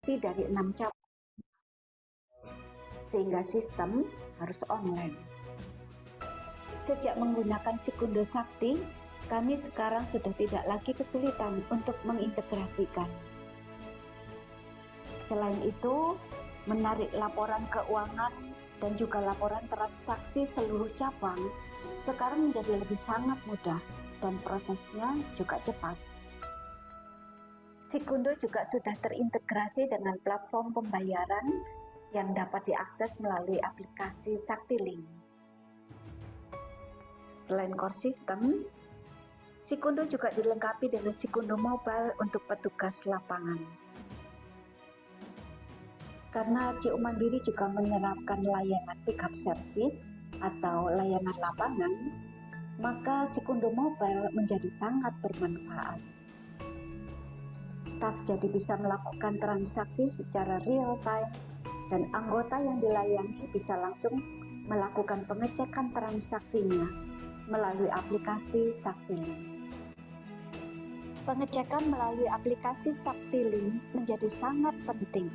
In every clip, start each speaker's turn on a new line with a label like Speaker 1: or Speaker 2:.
Speaker 1: transaksi dari 6 cabang, sehingga sistem harus online. Sejak menggunakan Sikundo Sakti, kami sekarang sudah tidak lagi kesulitan untuk mengintegrasikan. Selain itu, menarik laporan keuangan dan juga laporan transaksi seluruh cabang sekarang menjadi lebih sangat mudah dan prosesnya juga cepat. Sikundo juga sudah terintegrasi dengan platform pembayaran yang dapat diakses melalui aplikasi SaktiLink. Selain core system, Sikundo juga dilengkapi dengan Sikundo Mobile untuk petugas lapangan. Karena CU Mandiri juga menerapkan layanan pickup service atau layanan lapangan, maka Sikundo Mobile menjadi sangat bermanfaat. Staf jadi bisa melakukan transaksi secara real time dan anggota yang dilayani bisa langsung melakukan pengecekan transaksinya melalui aplikasi SaktiLink. Pengecekan melalui aplikasi SaktiLink menjadi sangat penting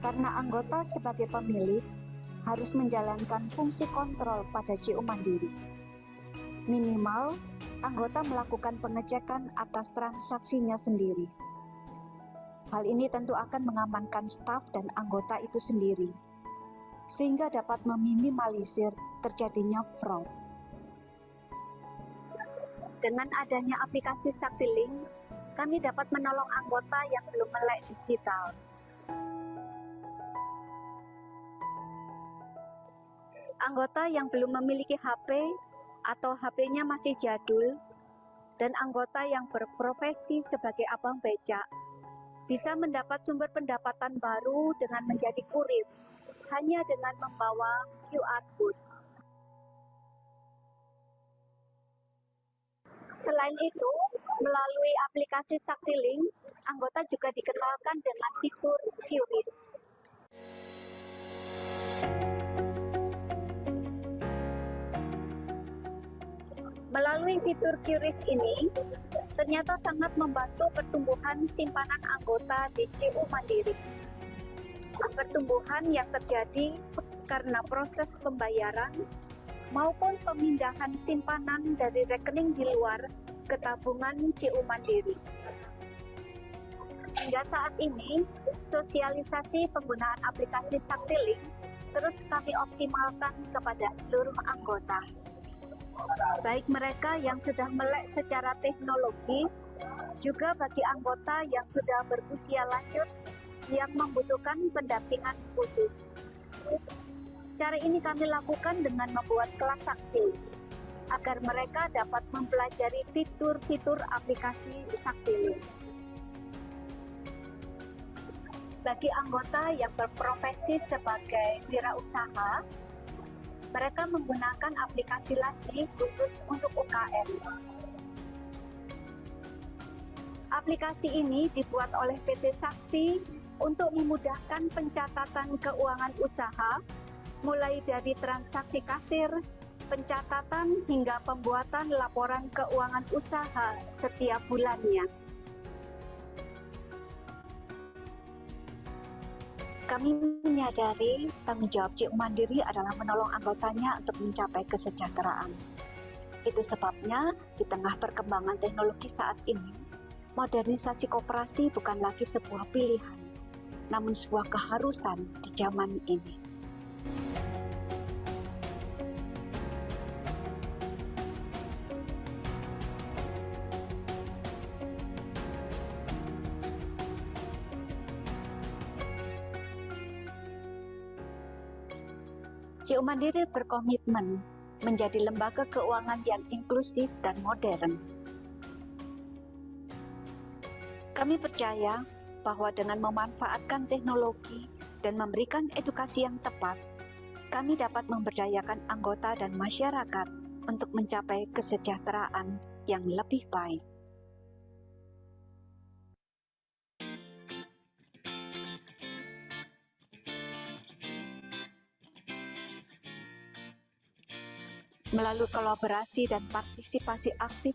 Speaker 1: karena anggota sebagai pemilik harus menjalankan fungsi kontrol pada CU Mandiri. Minimal, anggota melakukan pengecekan atas transaksinya sendiri. Hal ini tentu akan mengamankan staf dan anggota itu sendiri, sehingga dapat meminimalisir terjadinya fraud. Dengan adanya aplikasi SaktiLink, kami dapat menolong anggota yang belum melek digital. Anggota yang belum memiliki HP atau HP-nya masih jadul, dan anggota yang berprofesi sebagai abang becak bisa mendapat sumber pendapatan baru dengan menjadi kurir hanya dengan membawa QR Code. Selain itu, melalui aplikasi SaktiLink, anggota juga dikenalkan dengan fitur QRIS. Melalui fitur QRIS ini, ternyata sangat membantu pertumbuhan simpanan anggota di CU Mandiri. Pertumbuhan yang terjadi karena proses pembayaran maupun pemindahan simpanan dari rekening di luar ke tabungan CU Mandiri. Hingga saat ini, sosialisasi penggunaan aplikasi SaktiLink terus kami optimalkan kepada seluruh anggota. Baik mereka yang sudah melek secara teknologi, juga bagi anggota yang sudah berusia lanjut yang membutuhkan pendampingan khusus. Cara ini kami lakukan dengan membuat kelas sakti, agar mereka dapat mempelajari fitur-fitur aplikasi SaktiLink. Bagi anggota yang berprofesi sebagai wirausaha, mereka menggunakan aplikasi Laci khusus untuk UKM. Aplikasi ini dibuat oleh PT Sakti untuk memudahkan pencatatan keuangan usaha, mulai dari transaksi kasir, pencatatan hingga pembuatan laporan keuangan usaha setiap bulannya. Kami menyadari tanggung jawab CU Mandiri adalah menolong anggotanya untuk mencapai kesejahteraan. Itu sebabnya di tengah perkembangan teknologi saat ini, modernisasi koperasi bukan lagi sebuah pilihan, namun sebuah keharusan di zaman ini. CU Mandiri berkomitmen menjadi lembaga keuangan yang inklusif dan modern. Kami percaya bahwa dengan memanfaatkan teknologi dan memberikan edukasi yang tepat, kami dapat memberdayakan anggota dan masyarakat untuk mencapai kesejahteraan yang lebih baik. Melalui kolaborasi dan partisipasi aktif,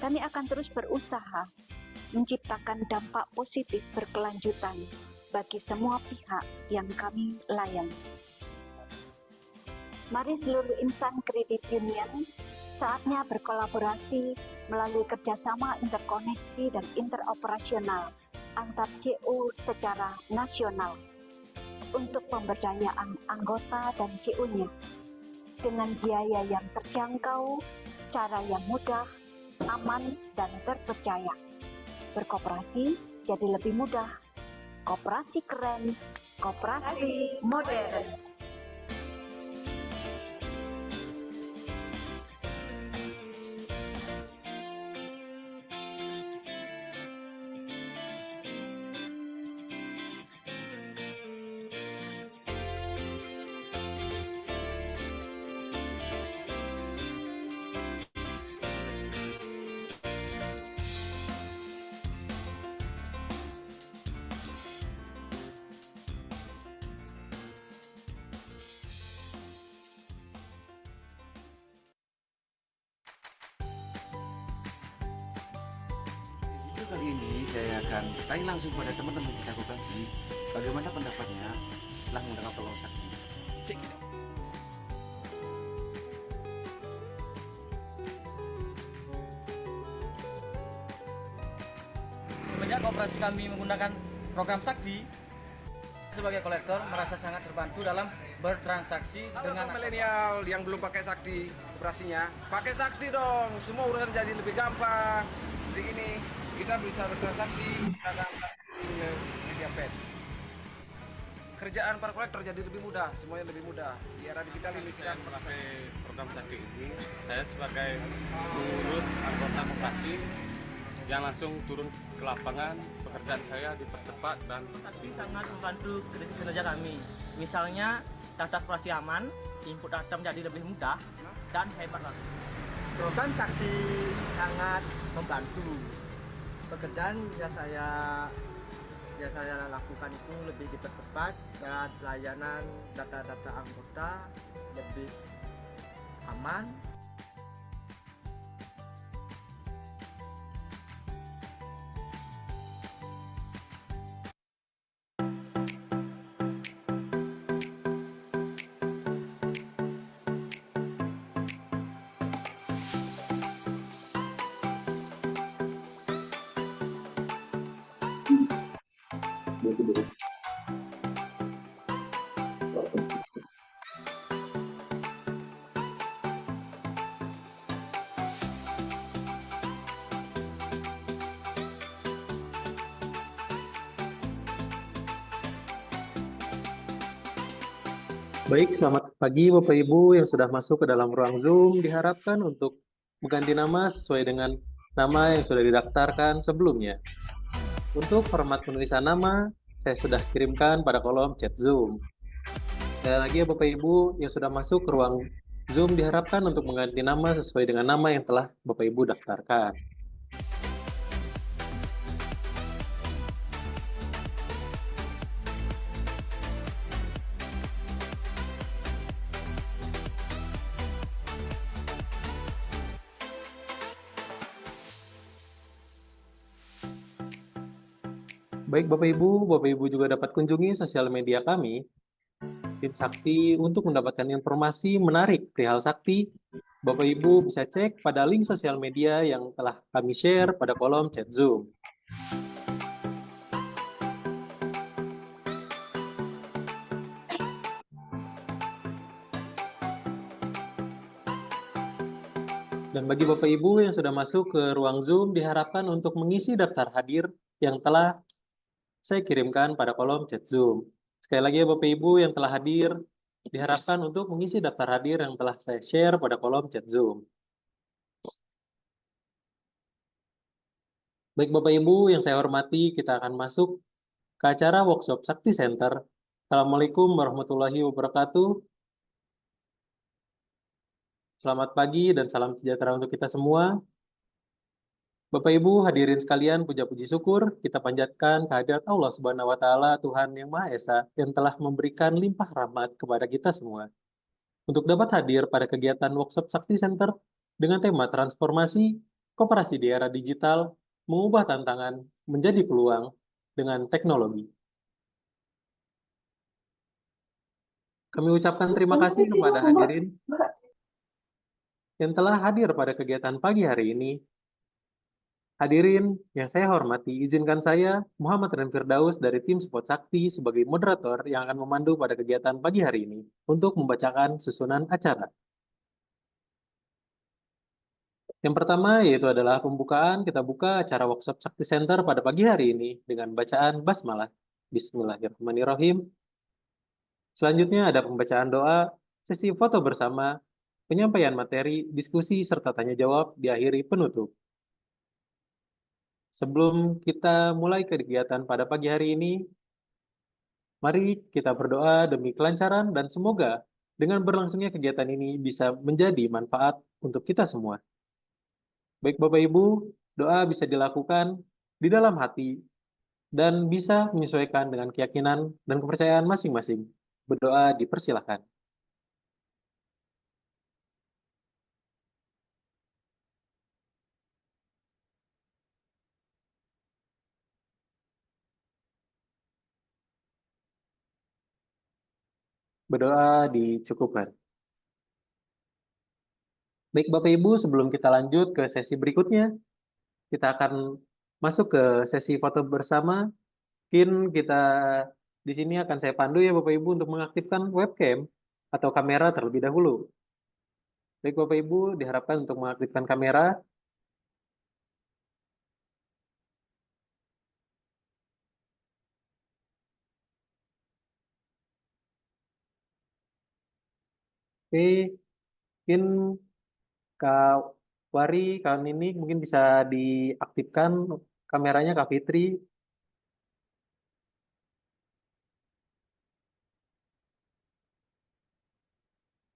Speaker 1: kami akan terus berusaha menciptakan dampak positif berkelanjutan bagi semua pihak yang kami layani. Mari seluruh insan kredit union saatnya berkolaborasi melalui kerjasama interkoneksi dan interoperasional antar CU secara nasional untuk pemberdayaan anggota dan CU-nya dengan biaya yang terjangkau, cara yang mudah, aman, dan terpercaya. Berkoperasi jadi lebih mudah. Koperasi keren, koperasi modern.
Speaker 2: Kali ini saya akan tanya langsung pada teman-teman kita koperasi bagaimana pendapatnya setelah menggunakan kolom saksi. Cek.
Speaker 3: Semenjak koperasi kami menggunakan program Sakti, sebagai kolektor merasa sangat terbantu dalam bertransaksi dengan
Speaker 4: milenial yang belum pakai Sakti operasinya. Pakai Sakti dong, semua urusan jadi lebih gampang. Jadi ini kita bisa bertransaksi dalam media pet. Kerjaan para kolektor jadi lebih mudah, semuanya lebih mudah. Di era digital ini kita
Speaker 5: memakai program Sakti ini, saya sebagai pengurus anggota koperasi yang langsung turun ke lapangan, pekerjaan saya dipercepat dan
Speaker 3: Sakti sangat membantu kinerja kami. Misalnya data koperasi aman, input data menjadi lebih mudah dan hebat lagi.
Speaker 6: Program Sakti sangat membantu. Pekerjaan yang saya lakukan itu lebih dipercepat dan layanan data-data anggota lebih aman.
Speaker 7: Baik, selamat pagi Bapak Ibu yang sudah masuk ke dalam ruang Zoom. Diharapkan untuk mengganti nama sesuai dengan nama yang sudah didaftarkan sebelumnya. Untuk format penulisan nama, saya sudah kirimkan pada kolom chat Zoom. Sekali lagi ya Bapak Ibu yang sudah masuk ke ruang Zoom diharapkan untuk mengganti nama sesuai dengan nama yang telah Bapak Ibu daftarkan. Baik Bapak Ibu juga dapat kunjungi sosial media kami, Tim Sakti, untuk mendapatkan informasi menarik perihal Sakti. Bapak Ibu bisa cek pada link sosial media yang telah kami share pada kolom chat Zoom. Dan bagi Bapak Ibu yang sudah masuk ke ruang Zoom, diharapkan untuk mengisi daftar hadir yang telah saya kirimkan pada kolom chat Zoom. Sekali lagi ya Bapak Ibu yang telah hadir, diharapkan untuk mengisi daftar hadir yang telah saya share pada kolom chat Zoom. Baik Bapak Ibu yang saya hormati, kita akan masuk ke acara workshop Sakti Center. Assalamualaikum warahmatullahi wabarakatuh. Selamat pagi dan salam sejahtera untuk kita semua. Bapak Ibu hadirin sekalian, puja-puji syukur kita panjatkan kehadirat Allah Subhanahu wa taala, Tuhan yang Maha Esa yang telah memberikan limpah rahmat kepada kita semua. Untuk dapat hadir pada kegiatan workshop Sakti Center dengan tema transformasi koperasi di era digital mengubah tantangan menjadi peluang dengan teknologi. Kami ucapkan terima kasih kepada hadirin yang telah hadir pada kegiatan pagi hari ini. Hadirin yang saya hormati, izinkan saya, Muhammad Ren Firdaus dari tim Support Sakti sebagai moderator yang akan memandu pada kegiatan pagi hari ini untuk membacakan susunan acara. Yang pertama yaitu adalah pembukaan, kita buka acara workshop Sakti Center pada pagi hari ini dengan bacaan basmalah. Bismillahirrahmanirrahim. Selanjutnya ada pembacaan doa, sesi foto bersama, penyampaian materi, diskusi, serta tanya jawab diakhiri penutup. Sebelum kita mulai kegiatan pada pagi hari ini, mari kita berdoa demi kelancaran dan semoga dengan berlangsungnya kegiatan ini bisa menjadi manfaat untuk kita semua. Baik Bapak Ibu, doa bisa dilakukan di dalam hati dan bisa menyesuaikan dengan keyakinan dan kepercayaan masing-masing. Berdoa dipersilahkan. Berdoa dicukupkan. Baik Bapak Ibu, sebelum kita lanjut ke sesi berikutnya, kita akan masuk ke sesi foto bersama. Mungkin kita di sini akan saya pandu ya Bapak Ibu untuk mengaktifkan webcam atau kamera terlebih dahulu. Baik Bapak Ibu, diharapkan untuk mengaktifkan kamera. Oke, mungkin Kak Wari, Kak Nini mungkin bisa diaktifkan kameranya Kak Fitri.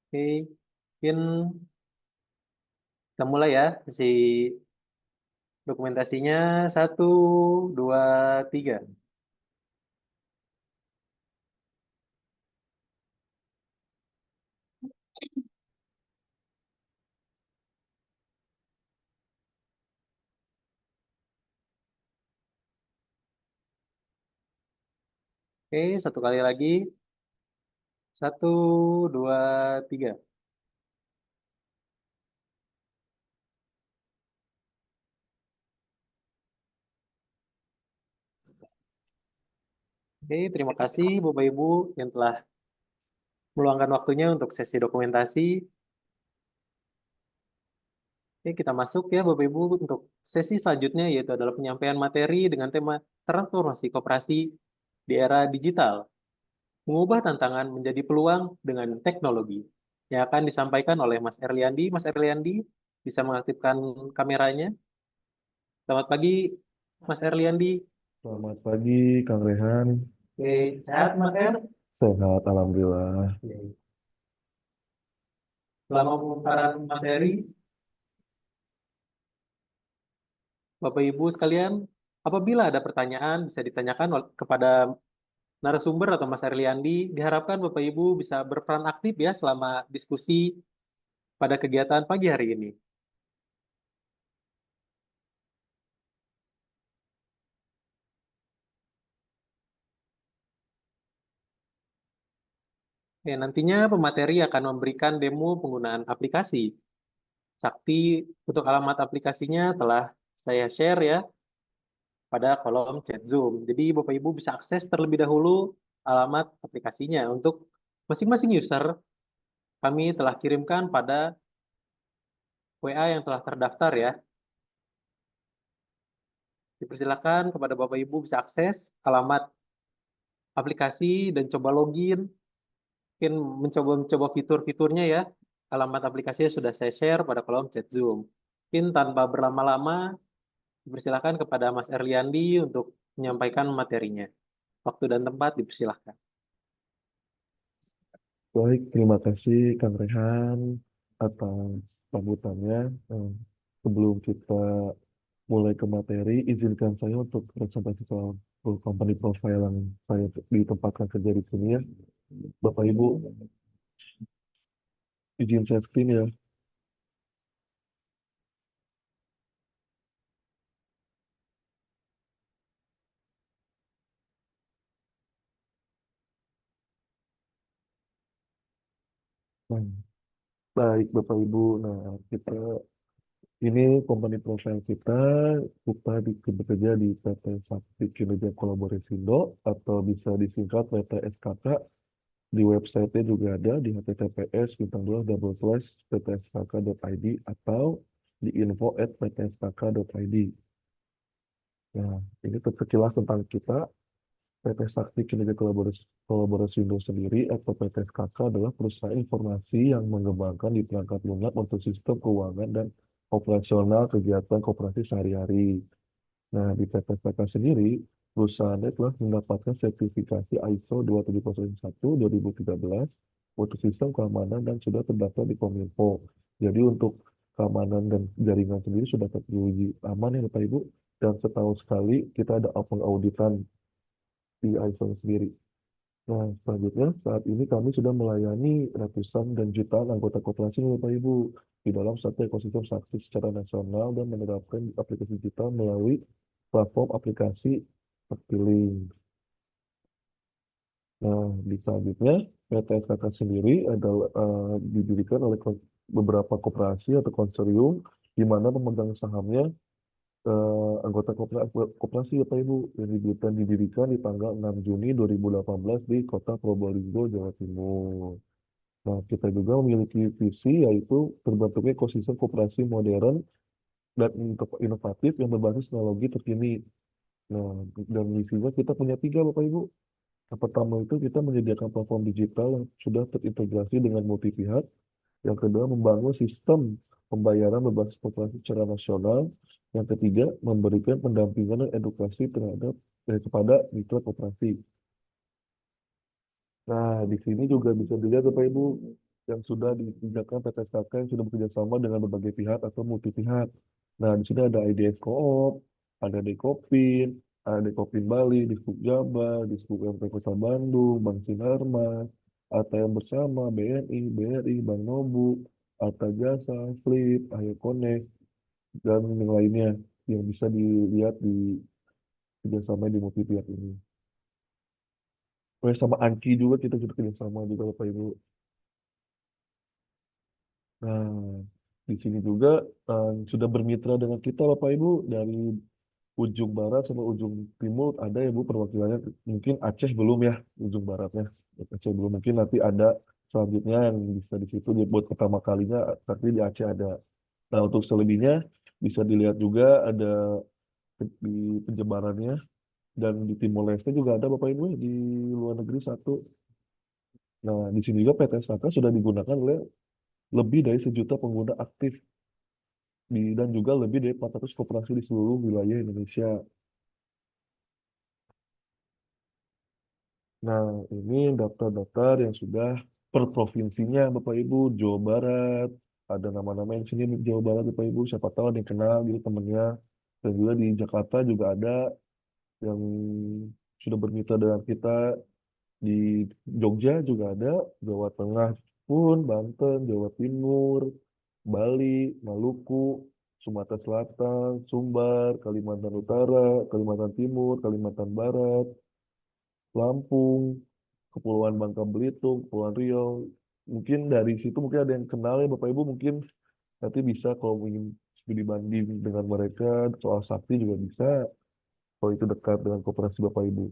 Speaker 7: Oke, mungkin kita mulai ya sesi dokumentasinya. 1, 2, 3. Oke, satu kali lagi. 1, 2, 3. Oke, terima kasih Bapak Ibu yang telah meluangkan waktunya untuk sesi dokumentasi. Oke, kita masuk ya Bapak Ibu untuk sesi selanjutnya yaitu adalah penyampaian materi dengan tema transformasi koperasi di era digital. Mengubah tantangan menjadi peluang dengan teknologi. Yang akan disampaikan oleh Mas Erliandi. Mas Erliandi bisa mengaktifkan kameranya. Selamat pagi Mas Erliandi.
Speaker 8: Selamat pagi, Kang Rehan.
Speaker 7: Oke, sehat Mas Er?
Speaker 8: Sehat, Alhamdulillah.
Speaker 7: Oke. Selama pemaparan materi, Bapak Ibu sekalian, apabila ada pertanyaan bisa ditanyakan kepada narasumber atau Mas Erliandi. Diharapkan Bapak Ibu bisa berperan aktif ya selama diskusi pada kegiatan pagi hari ini. Ya, nantinya pemateri akan memberikan demo penggunaan aplikasi. Sakti untuk alamat aplikasinya telah saya share ya pada kolom chat Zoom. Jadi Bapak Ibu bisa akses terlebih dahulu alamat aplikasinya. Untuk masing-masing user, kami telah kirimkan pada WA yang telah terdaftar ya. Dipersilakan kepada Bapak Ibu bisa akses alamat aplikasi dan coba login. Mungkin mencoba fitur-fiturnya ya. Alamat aplikasinya sudah saya share pada kolom chat Zoom. Mungkin tanpa berlama-lama, dipersilakan kepada Mas Erliandi untuk menyampaikan materinya. Waktu dan tempat dipersilakan.
Speaker 8: Baik, terima kasih Kang Rehan atas sambutannya. Sebelum kita mulai ke materi, izinkan saya untuk presentasi soal company profile yang saya ditempatkan kerja di sini ya. Bapak Ibu, izin saya screen ya. Nah, baik Bapak Ibu. Nah, ini company profile kita bekerja di PT Sakti Kinerja Kolaboresindo atau bisa disingkat PT SKK. Di website-nya juga ada di https://ptskk.id atau di info@ptskk.id. Nah, ini sekilas tentang kita. PT Sakti Kinerja Kolaboresindo sendiri atau PT SKK adalah perusahaan informasi yang mengembangkan di perangkat lunak untuk sistem keuangan dan operasional kegiatan koperasi sehari-hari. Nah, di PT SKK sendiri, perusahaannya telah mendapatkan sertifikasi ISO 27001-2013 untuk sistem keamanan dan sudah terdaftar di Kominfo. Jadi untuk keamanan dan jaringan sendiri sudah teruji aman ya Bapak Ibu. Dan setahun sekali kita ada open auditan di ISO sendiri. Nah, selanjutnya saat ini kami sudah melayani ratusan dan jutaan anggota koperasi Bapak Ibu di dalam satu ekosistem saksi secara nasional dan menerapkan aplikasi digital melalui platform aplikasi Saktiling. Nah, di selanjutnya PT SKK sendiri adalah didirikan oleh beberapa koperasi atau konsorsium di mana pemegang sahamnya anggota koperasi Bapak Ibu yang didirikan di tanggal 6 Juni 2018 di Kota Probolinggo, Jawa Timur. Nah, kita juga memiliki visi yaitu terbentuknya ekosistem koperasi modern dan inovatif yang berbasis teknologi terkini. Nah, dan misinya kita punya 3 Bapak Ibu. Yang pertama itu kita menyediakan platform digital yang sudah terintegrasi dengan multi pihak. Yang kedua, membangun sistem pembayaran berbasis koperasi secara nasional. Yang ketiga, memberikan pendampingan dan edukasi kepada mitra koperasi. Nah, di sini juga bisa dilihat Bapak Ibu yang sudah dikerjakan PT SKK yang sudah bekerja sama dengan berbagai pihak atau multi pihak. Nah, di sini ada IDS Coop, ada Dekopin, ada Dekopin Bali, Dishub Jabar, Dishub MP Kota Bandung, Bank Sinarmas, ATM Bersama, BNI, BRI, Bank Nobu, Arta Jasa, Flip, Ayo Connect, dan yang lainnya yang bisa dilihat di kerjasama di multi pihak ini. Sama Anki juga kita sudah kerjasama juga Bapak Ibu. Nah, di sini juga sudah bermitra dengan kita Bapak Ibu dari ujung barat sama ujung timur ada ya Bu perwakilannya. Mungkin Aceh belum ya ujung baratnya. Aceh belum, mungkin nanti ada selanjutnya yang bisa di situ buat pertama kalinya tapi di Aceh ada. Nah, untuk selebihnya bisa dilihat juga ada di penyebarannya dan di Timor Leste juga ada Bapak Ibu ya, di luar negeri satu. Nah, di sini juga PT SKK sudah digunakan oleh lebih dari 1 juta pengguna aktif dan juga lebih dari 400 koperasi di seluruh wilayah Indonesia. Nah, ini daftar-daftar yang sudah per provinsinya Bapak Ibu, Jawa Barat, ada nama-nama yang sini di Jawa Barat Bapak Ibu, siapa tahu ada yang kenal gitu temennya. Dan juga di Jakarta juga ada yang sudah bermitra dengan kita, di Jogja juga ada, Jawa Tengah pun, Banten, Jawa Timur, Bali, Maluku, Sumatera Selatan, Sumbar, Kalimantan Utara, Kalimantan Timur, Kalimantan Barat, Lampung, Kepulauan Bangka Belitung, Kepulauan Riau. Mungkin dari situ mungkin ada yang kenal ya Bapak Ibu, mungkin nanti bisa kalau ingin studi banding dengan mereka soal sakti juga bisa, kalau itu dekat dengan koperasi Bapak Ibu.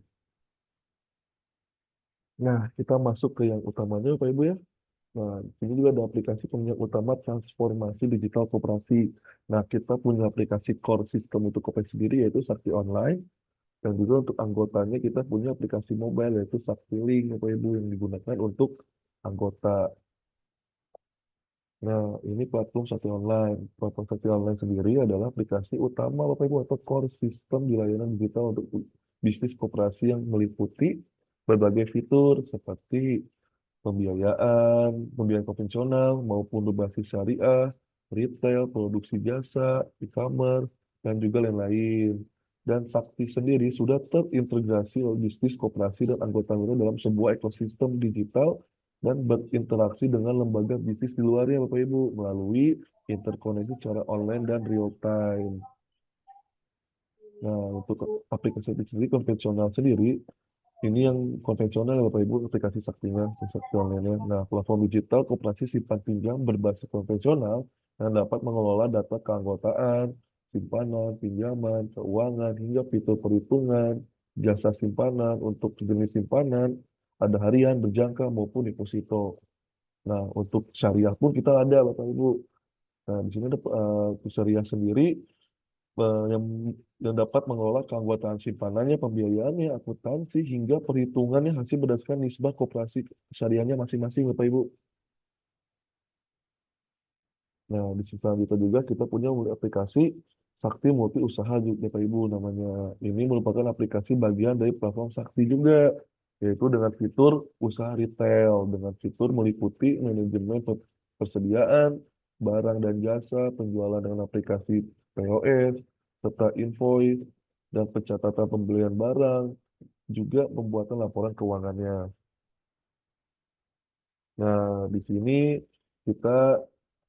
Speaker 8: Nah, kita masuk ke yang utamanya Bapak Ibu ya. Nah, ini juga ada aplikasi penunjang utama transformasi digital koperasi. Nah, kita punya aplikasi core system untuk koperasi sendiri yaitu Sakti Online. Dan juga untuk anggotanya kita punya aplikasi mobile yaitu Saktiling Bapak Ibu yang digunakan untuk anggota. Nah, ini platform Sakti Online. Platform Sakti Online sendiri adalah aplikasi utama Bapak Ibu atau core system di layanan digital untuk bisnis koperasi yang meliputi berbagai fitur seperti pembiayaan konvensional maupun berbasis syariah, retail, produksi jasa, e-commerce, dan juga lain-lain. Dan Sakti sendiri sudah terintegrasi logistis koperasi dan anggota-anggota dalam sebuah ekosistem digital dan berinteraksi dengan lembaga bisnis di luarnya Bapak Ibu melalui interkoneksi secara online dan real time. Nah, untuk aplikasi sendiri konvensional sendiri Ini yang konvensional ya Bapak Ibu, aplikasi saktinya, transaksi online-nya. Nah, platform digital koperasi simpan pinjam berbasis konvensional yang dapat mengelola data keanggotaan, simpanan, pinjaman, keuangan, hingga fitur perhitungan, jasa simpanan untuk jenis simpanan, ada harian, berjangka, maupun deposito. Nah, untuk syariah pun kita ada Bapak Ibu. Nah, di sini ada syariah sendiri yang dapat mengelola keanggotaan simpanannya, pembiayaannya, akuntansi, hingga perhitungannya hasil berdasarkan nisbah koperasi syariahnya masing-masing, Bapak Ibu. Nah, di sisi selanjutnya juga kita punya aplikasi Sakti Multi Usaha juga, Bapak Ibu, namanya. Ini merupakan aplikasi bagian dari platform Sakti juga, yaitu dengan fitur usaha retail, dengan fitur meliputi manajemen persediaan, barang dan jasa, penjualan dengan aplikasi POS, serta invoice, dan pencatatan pembelian barang, juga pembuatan laporan keuangannya. Nah, di sini kita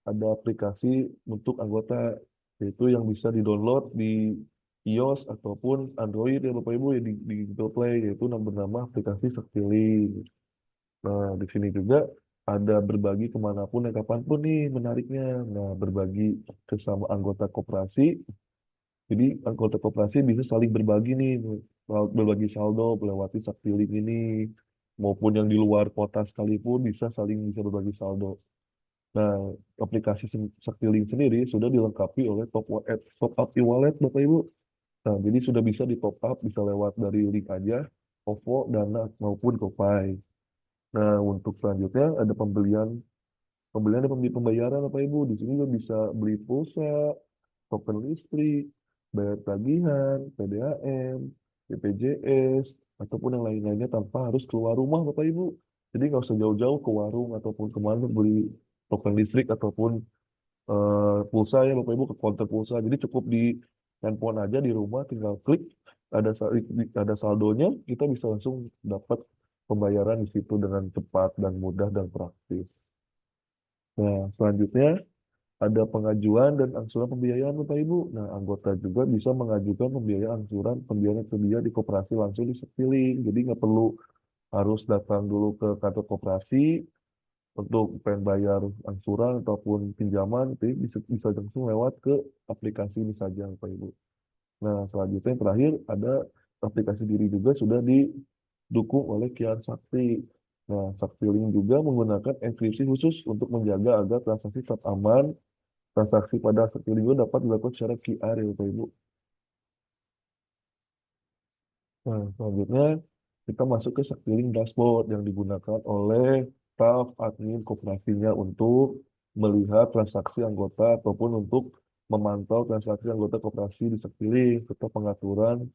Speaker 8: ada aplikasi untuk anggota, yaitu yang bisa di-download di iOS ataupun Android ya Bapak Ibu, ya di Google Play, yaitu bernama aplikasi Saktiling. Nah, di sini juga ada berbagi kemanapun dan kapanpun nih menariknya. Nah, berbagi ke sama anggota koperasi. Jadi anggota koperasi bisa saling berbagi nih, berbagi saldo melewati Saktiling ini, maupun yang di luar kota sekalipun bisa berbagi saldo. Nah, aplikasi Saktiling sendiri sudah dilengkapi oleh top up e-wallet Bapak Ibu. Nah, jadi sudah bisa di top up, bisa lewat dari link aja, OVO, Dana, maupun GoPay. Nah, untuk selanjutnya ada pembelian dan pembayaran Bapak Ibu. Di sini juga bisa beli pulsa, token listrik, bayar tagihan, PDAM, BPJS, ataupun yang lain-lainnya tanpa harus keluar rumah Bapak Ibu. Jadi nggak usah jauh-jauh ke warung ataupun kemana beli token listrik ataupun pulsa ya Bapak Ibu, ke konter pulsa. Jadi cukup di handphone aja di rumah, tinggal klik, ada saldonya, kita bisa langsung dapat pembayaran di situ dengan cepat dan mudah dan praktis. Nah, selanjutnya ada pengajuan dan angsuran pembiayaan Bapak Ibu. Nah, anggota juga bisa mengajukan pembiayaan angsuran pembiayaan tersedia di koperasi langsung di Saktiling. Jadi nggak perlu harus datang dulu ke kantor koperasi untuk pengen bayar angsuran ataupun pinjaman, itu bisa langsung lewat ke aplikasi ini saja Bapak Ibu. Nah, selanjutnya yang terakhir ada aplikasi diri juga sudah didukung oleh Kian Sakti. Nah, Saktiling juga menggunakan enkripsi khusus untuk menjaga agar transaksi tetap aman. Transaksi pada Saktiling juga dapat dilakukan secara QR ya Bapak Ibu. Nah, selanjutnya kita masuk ke Saktiling Dashboard yang digunakan oleh staf admin koperasinya untuk melihat transaksi anggota ataupun untuk memantau transaksi anggota koperasi di Saktiling serta pengaturan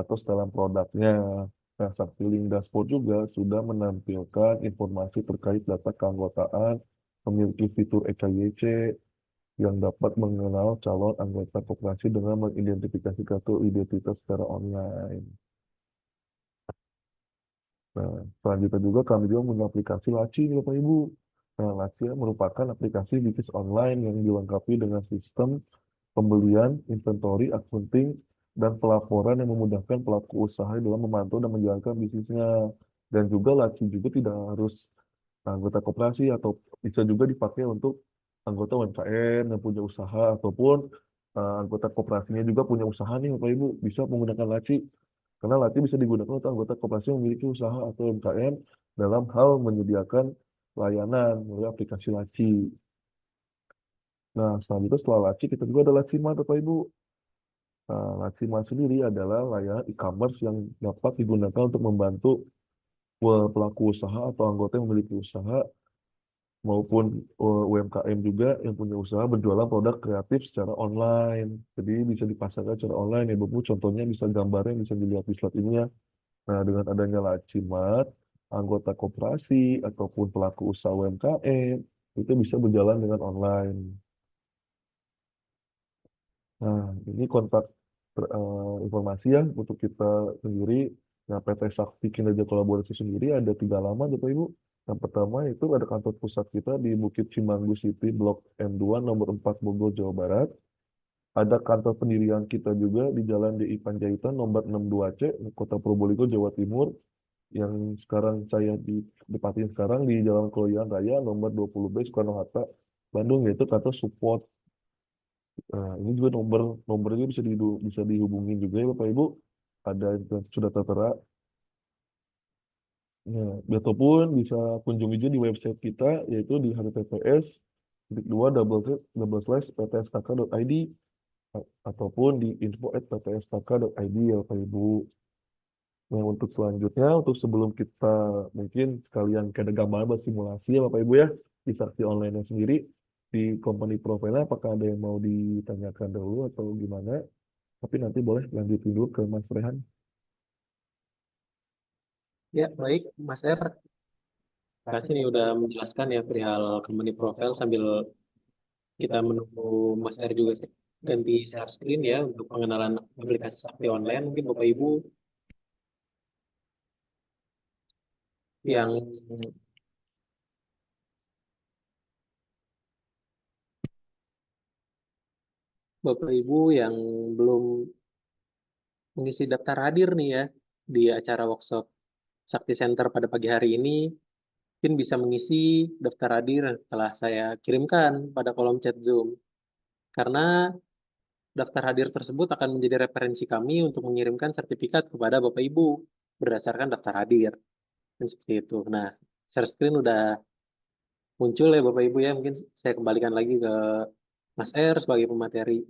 Speaker 8: atau setelan produknya. Nah, Saktiling Dashboard juga sudah menampilkan informasi terkait data keanggotaan, memiliki fitur EKYC yang dapat mengenal calon anggota koperasi dengan mengidentifikasi kartu identitas secara online. Nah, selanjutnya juga kami juga punya aplikasi Laci nih Bapak Ibu. Nah, Laci merupakan aplikasi bisnis online yang dilengkapi dengan sistem pembelian, inventory, accounting, dan pelaporan yang memudahkan pelaku usaha dalam memantau dan menjalankan bisnisnya. Dan juga Laci juga tidak harus anggota koperasi atau bisa juga dipakai untuk anggota UMKM yang punya usaha ataupun anggota koperasinya juga punya usaha nih Bapak Ibu bisa menggunakan Laci. Karena Laci bisa digunakan untuk anggota koperasi yang memiliki usaha atau UMKM dalam hal menyediakan layanan melalui aplikasi Laci. Nah, selanjutnya setelah Laci, kita juga ada Lacimart, Bapak Ibu. Nah, Lacimart sendiri adalah layanan e-commerce yang dapat digunakan untuk membantu pelaku usaha atau anggota yang memiliki usaha maupun UMKM juga yang punya usaha berjualan produk kreatif secara online. Jadi bisa dipasarkan secara online ya, Bapak. Contohnya bisa gambarnya bisa dilihat di slide ini ya. Nah, dengan adanya Lacimart, anggota koperasi ataupun pelaku usaha UMKM itu bisa berjalan dengan online. Nah, ini kontak informasi ya untuk kita sendiri. Nah, PT Sakti Kinerja Kolaborasi sendiri ada 3 alamat, Bapak Ibu. Yang pertama itu ada kantor pusat kita di Bukit Cimanggu City, Blok M2, nomor 4, Bogor, Jawa Barat. Ada kantor pendirian kita juga di Jalan DI Panjaitan, nomor 62C, Kota Probolinggo, Jawa Timur. yang sekarang saya dipatin sekarang di Jalan Keloyan Raya nomor 20B Soekarno-Hatta, Bandung, yaitu kata support. Nah, ini juga nomornya bisa dihubungin juga ya Bapak Ibu. Ada yang sudah tertera. Nah, ataupun bisa kunjungi juga di website kita yaitu di https://ptstk.id ataupun di info@ptstk.id ya Bapak Ibu. Nah, untuk selanjutnya, untuk sebelum kita mungkin sekalian kayak ada gambaran buat simulasi ya Bapak Ibu ya, di saksi online sendiri, di company profile apakah ada yang mau ditanyakan dulu atau gimana? Tapi nanti boleh lanjutin dulu ke Mas Rehan.
Speaker 7: Ya, baik, Mas R. Terima kasih nih udah menjelaskan ya perihal company profile sambil kita menunggu Mas R juga ganti share screen ya untuk pengenalan aplikasi Sakti Online. Mungkin Bapak Ibu yang belum mengisi daftar hadir nih ya di acara workshop Sakti Center pada pagi hari ini, mungkin bisa mengisi daftar hadir setelah saya kirimkan pada kolom chat Zoom. Karena daftar hadir tersebut akan menjadi referensi kami untuk mengirimkan sertifikat kepada Bapak Ibu berdasarkan daftar hadir. Dan seperti itu. Nah, share screen udah muncul ya Bapak Ibu ya. Mungkin saya kembalikan lagi ke Mas R sebagai pemateri.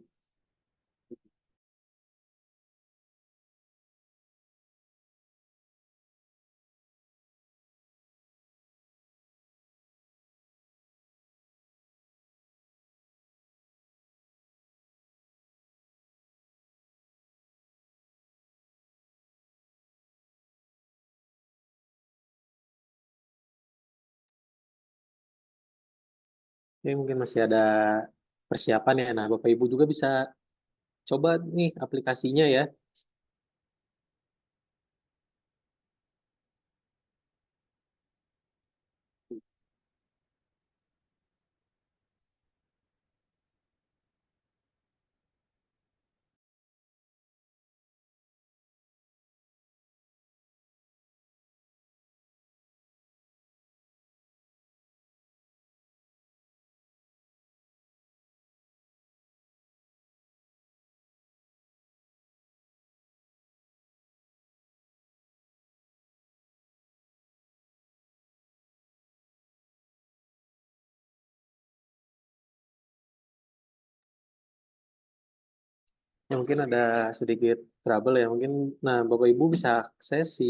Speaker 7: Ini mungkin masih ada persiapan ya. Nah, Bapak Ibu juga bisa coba nih aplikasinya ya. Ya mungkin ada sedikit trouble ya. Mungkin, nah Bapak Ibu bisa akses si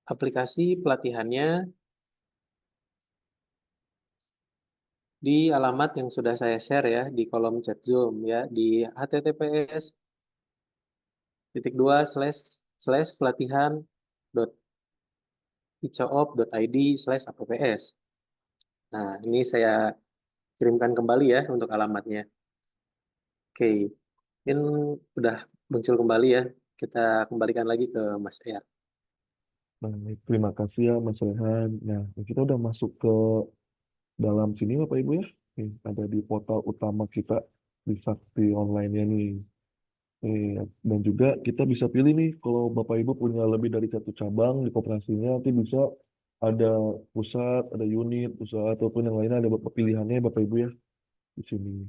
Speaker 7: aplikasi pelatihannya di alamat yang sudah saya share ya di kolom chat Zoom ya di https://pelatihan.icoop.id/apps. Nah, ini saya kirimkan kembali ya untuk alamatnya. Oke, ini udah muncul kembali ya. Kita kembalikan lagi ke Mas R.
Speaker 8: Nah, terima kasih ya Mas Rehan. Nah, kita udah masuk ke dalam sini Bapak Ibu ya. Nih, ada di portal utama kita di Sakti Online-nya nih. Dan juga kita bisa pilih nih kalau Bapak Ibu punya lebih dari satu cabang di koperasinya, nanti bisa ada pusat, ada unit, usaha ataupun yang lainnya ada pilihannya Bapak Ibu ya di sini.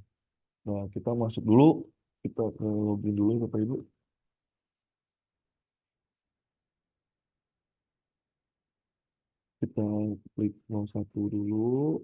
Speaker 8: Nah, kita masuk dulu, kita ke login dulu ya Bapak Ibu. Kita klik 01 dulu.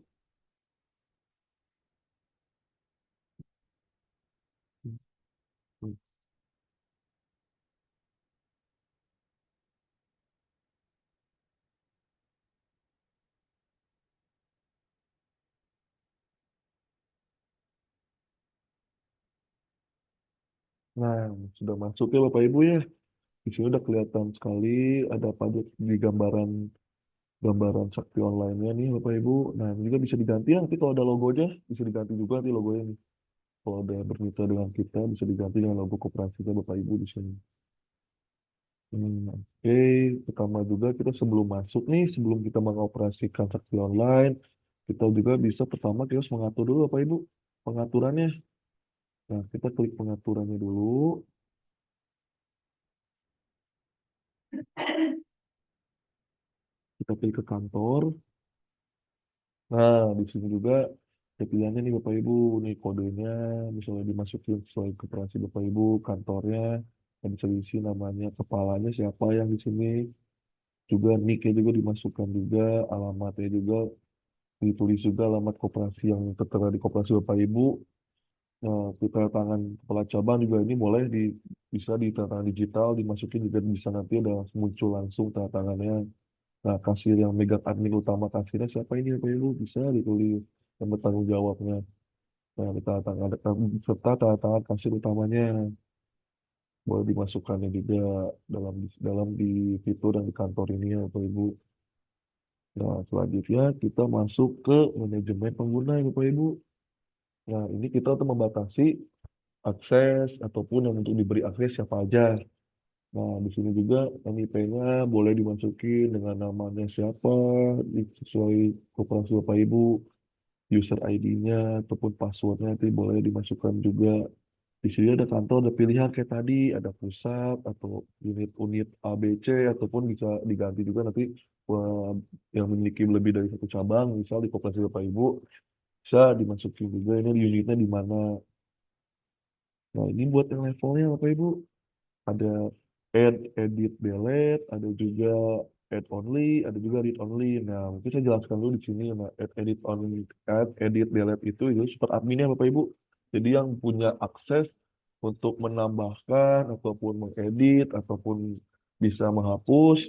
Speaker 8: Nah, sudah masuk ya Bapak Ibu ya. Di sini udah kelihatan sekali ada apa aja di gambaran Sakti Online-nya nih Bapak Ibu. Nah, ini juga bisa diganti ya, nanti kalau ada logonya bisa diganti juga nanti logonya nih. Kalau ada bermitra dengan kita bisa diganti dengan logo koperasinya Bapak Ibu di sini. Oke, pertama juga kita sebelum masuk nih, sebelum kita mengoperasikan Sakti Online, kita juga bisa pertama kita harus mengatur dulu Bapak Ibu pengaturannya. Nah, kita klik pengaturannya dulu. kita pilih ke kantor. Nah, di sini juga ada pilihannya nih Bapak Ibu, nih kodenya misalnya dimasukin sesuai koperasi Bapak Ibu, kantornya, dan bisa diisi namanya, kepalanya siapa yang di sini, juga nick-nya juga dimasukkan juga, alamatnya juga ditulis juga alamat koperasi yang tertera di koperasi Bapak Ibu. Nah, kita tangan kepala cabang juga ini boleh bisa di tanda tangan digital, dimasukin juga bisa nanti ada muncul langsung tanda tangannya. Nah, kasir yang megang admin utama kasirnya siapa ini Bapak Ibu bisa ditulis yang bertanggung jawabnya. Nah, kita tangan serta tanda tangan kasir utamanya boleh dimasukkannya juga dalam di fitur yang di kantor ini ya Bapak Ibu. Nah, selanjutnya kita masuk ke manajemen pengguna ya Bapak Ibu. Nah, ini kita untuk membatasi akses ataupun yang untuk diberi akses siapa aja. Nah, di sini juga NIP-nya boleh dimasukin dengan namanya siapa, sesuai koperasi Bapak Ibu, user ID-nya ataupun passwordnya nanti boleh dimasukkan juga. Di sini ada kantor, ada pilihan kayak tadi, ada pusat atau unit-unit ABC ataupun bisa diganti juga nanti eh, yang memiliki lebih dari satu cabang, misal di koperasi Bapak Ibu, bisa dimasukin juga ini unitnya di mana. Nah, ini buat yang levelnya Bapak Ibu. Ada add, edit, delete, ada juga add only, ada juga read only. Nah, mungkin saya jelaskan dulu di sini. Nah, add, edit only, add, edit, delete itu super adminnya Bapak Ibu. Jadi yang punya akses untuk menambahkan ataupun mengedit ataupun bisa menghapus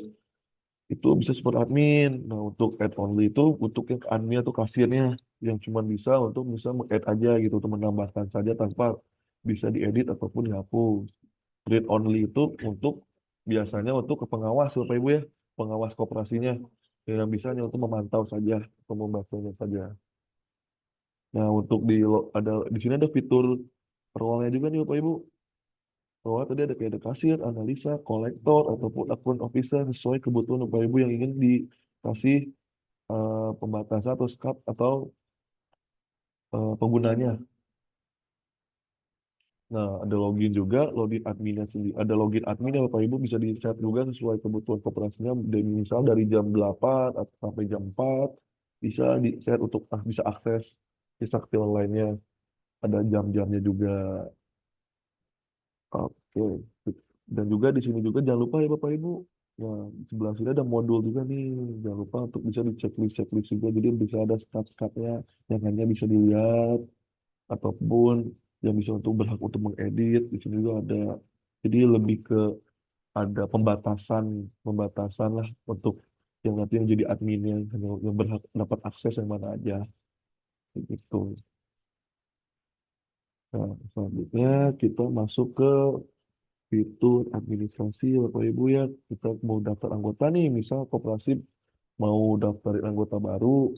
Speaker 8: itu bisa super admin. Nah, untuk add only itu untuk yang admin atau kasirnya yang cuma bisa meng-add aja gitu untuk menambahkan saja tanpa bisa diedit ataupun dihapus. Read only itu untuk biasanya untuk ke pengawas Bapak Ibu ya, pengawas koperasinya yang bisa hanya untuk memantau saja atau membacanya saja. Nah, untuk di sini ada fitur role-nya juga nih Bapak Ibu. Role tadi ada kayak ada kasir, analisa, kolektor ataupun akun officer sesuai kebutuhan Bapak Ibu yang ingin dikasih pembatasan atau scope atau penggunanya. Nah, ada login juga, login adminnya sendiri. Ada login admin yang Bapak Ibu bisa di-set juga sesuai kebutuhan koperasinya. Dan misal dari jam 8 atau sampai jam 4 bisa di-set untuk bisa akses di sakti online-nya. Ada jam-jamnya juga. Oke. Dan juga di sini juga jangan lupa ya Bapak Ibu. Ya, di sebelah sini ada modul juga nih. Jangan lupa untuk bisa di checklist juga. Jadi bisa ada step-stepnya yang hanya bisa dilihat ataupun yang bisa untuk berhak untuk mengedit di sini juga ada. Jadi lebih ke ada pembatasan lah untuk yang nanti yang jadi adminnya yang berhak dapat akses yang mana aja gitu. Nah, selanjutnya kita masuk ke fitur administrasi Bapak Ibu ya. Kita mau daftar anggota nih, misal koperasi mau daftarin anggota baru,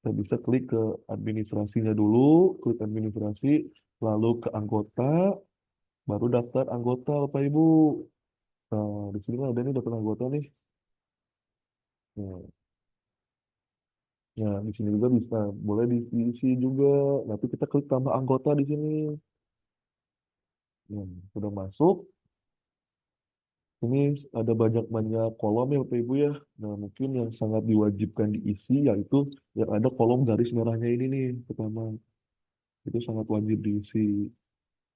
Speaker 8: kita bisa klik ke administrasinya dulu, klik administrasi, lalu ke anggota, baru daftar anggota Bapak Ibu. Nah, di sini kan ada nih daftar anggota nih. Nah, ya, di sini juga bisa, boleh diisi juga. Nanti kita klik tambah anggota di sini. Nah, sudah masuk. Ini ada banyak-banyak kolom ya Bapak Ibu ya. Nah, mungkin yang sangat diwajibkan diisi yaitu yang ada kolom garis merahnya ini nih pertama. Itu sangat wajib diisi.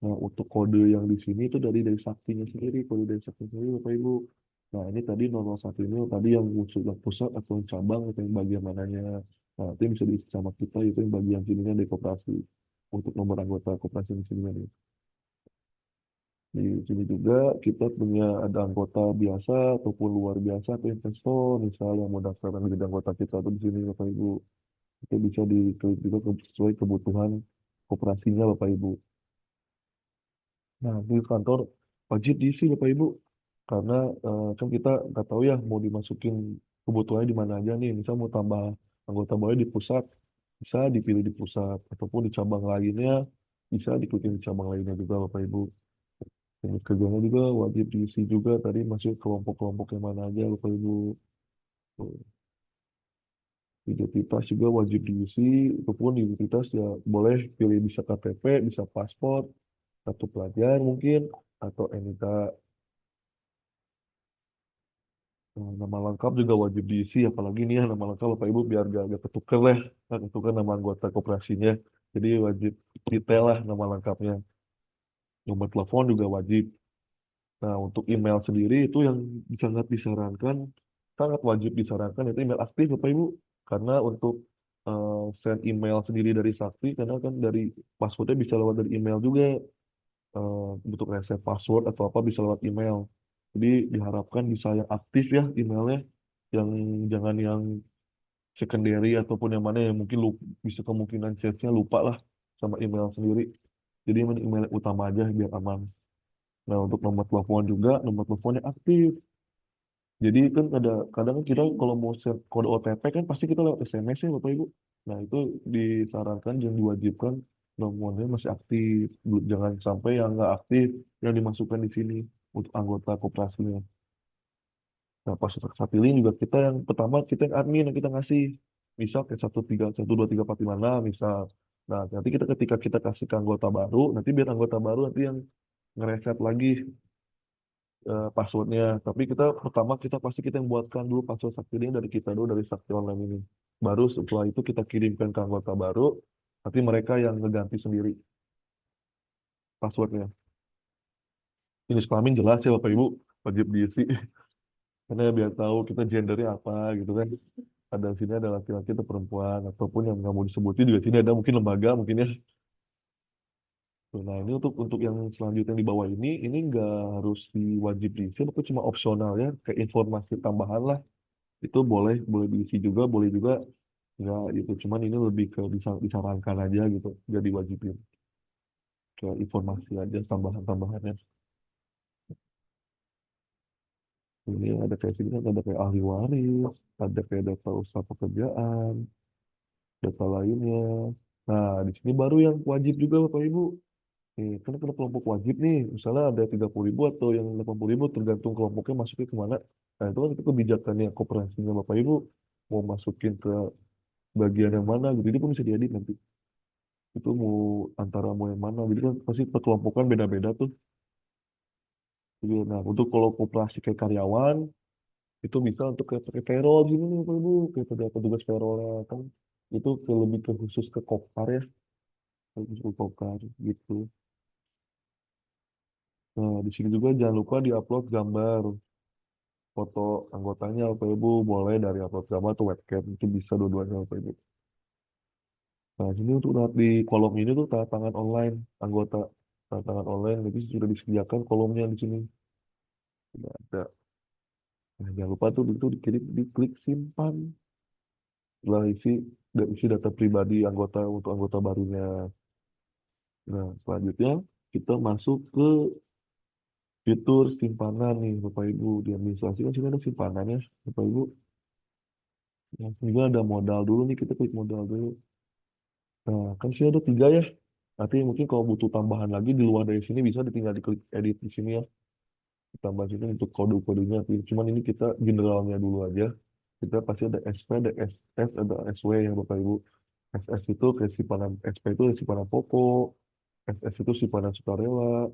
Speaker 8: Nah, untuk kode yang di sini itu dari saktinya sendiri, kode dari sakti sendiri Bapak Ibu. Nah, ini tadi 001 ini tadi yang muncul yang pusat atau yang cabang atau yang bagian mananya. Nah, itu yang bisa diisi sama kita itu yang bagian sininya dari koperasi. Untuk nomor anggota koperasi di sini nih. Di sini juga kita punya ada anggota biasa ataupun luar biasa atau investor misalnya mau daftar menjadi anggota kita atau di sini Bapak Ibu itu bisa diklik juga sesuai kebutuhan koperasinya Bapak Ibu. Nah, di kantor wajib diisi Bapak Ibu karena kan kita nggak tahu ya mau dimasukin kebutuhannya di mana aja nih. Misal mau tambah anggota boleh di pusat, bisa dipilih di pusat ataupun di cabang lainnya bisa diklikin di cabang lainnya juga Bapak Ibu. Unit kerjanya juga wajib diisi juga tadi masuk kelompok-kelompok yang mana aja Bapak Ibu. Tuh. Identitas juga wajib diisi, ataupun identitas ya boleh pilih bisa KTP, bisa paspor, kartu pelajar mungkin, atau NIK. Nah, nama lengkap juga wajib diisi, apalagi nih ya nama lengkap Bapak Ibu biar gak ketukar lah, gak ketukar nama anggota koperasinya. Jadi wajib detail lah nama lengkapnya. Nomor telepon juga wajib. Nah, untuk email sendiri itu yang sangat wajib disarankan itu email aktif Bapak Ibu. Karena untuk send email sendiri dari Sakti, karena kan dari passwordnya bisa lewat dari email juga. Untuk reset password atau apa bisa lewat email. Jadi diharapkan bisa yang aktif ya emailnya, yang jangan yang secondary ataupun yang mana yang mungkin bisa kemungkinan chatnya lupa lah sama email sendiri. Jadi email utama aja biar aman. Nah, untuk nomor telepon juga, nomor teleponnya aktif. Jadi kan ada kadang kan kita kalau mau share kode OTP kan pasti kita lewat SMS ya Bapak Ibu. Nah, itu disarankan dan diwajibkan nomornya masih aktif. Jangan sampai yang nggak aktif yang dimasukkan di sini untuk anggota koperasinya. Nah, pas Satilin juga kita yang pertama kita yang admin yang kita ngasih. Misal kayak 1, 2, 3, 4, 5, 6 misal. Nah, nanti kita ketika kita kasih ke anggota baru, nanti biar anggota baru nanti yang ngereset lagi passwordnya. Tapi kita pertama pasti kita yang buatkan dulu password Sakti dari kita dulu dari Sakti Online ini. Baru setelah itu kita kirimkan ke anggota baru, nanti mereka yang ngeganti sendiri passwordnya. Jenis kelamin jelas ya Bapak Ibu, wajib diisi. Karena biar tahu kita gendernya apa gitu kan. Ada sini ada laki-laki atau perempuan ataupun yang nggak mau disebutin juga sini ada mungkin lembaga mungkin ya. Tuh, nah ini untuk yang selanjutnya di bawah ini nggak harus diwajib diisi, tapi cuma opsional ya, kayak informasi tambahan lah. Itu boleh boleh diisi juga, boleh juga nggak gitu. Cuman ini lebih ke disarankan aja gitu, jadi wajibin ke informasi aja tambahan-tambahannya. Ini ada kayak sini kan ada kayak ahli waris, ada kayak data usaha pekerjaan, data lainnya. Nah, di sini baru yang wajib juga Bapak Ibu. Nih, kan kalau kelompok wajib nih, misalnya ada 30.000 atau yang 80.000 tergantung kelompoknya masuknya kemana. Nah, itu kan itu kebijakannya koperasinya Bapak Ibu mau masukin ke bagian yang mana gitu. Ini pun bisa diedit nanti. Itu mau antara mau yang mana. Jadi kan pasti perkelompokan beda-beda tuh. Jadi, nah, untuk kalau koperasi kayak karyawan, itu bisa untuk kayak pakai payroll gini nih Bapak Ibu. Kayak ada petugas payrollnya kan. Itu lebih ke khusus ke kopar ya. Khusus ke kopar gitu. Nah, di sini juga jangan lupa diupload gambar foto anggotanya Bapak Ibu boleh dari upload gambar atau webcam itu bisa dua-duanya Bapak Ibu. Nah ini untuk di kolom ini tuh tanda tangan online anggota tanda tangan online itu sudah disediakan kolomnya di sini sudah ada. Nah, jangan lupa tuh itu diklik simpan setelah isi data pribadi anggota untuk anggota barunya. Nah selanjutnya kita masuk ke fitur simpanan nih Bapak Ibu di administrasi kan sini ada simpanannya Bapak Ibu. Yang juga ada modal dulu nih kita klik modal dulu. Nah, kan sih ada 3 ya. Nanti mungkin kalau butuh tambahan lagi di luar dari sini bisa tinggal diklik edit di sini ya. Tambah sini untuk kode-kodenya. Cuman ini kita generalnya dulu aja. Kita pasti ada SP, ada SS, ada SW ya Bapak Ibu. SS itu ke simpanan, SP itu simpanan pokok, SS itu simpanan sukarela,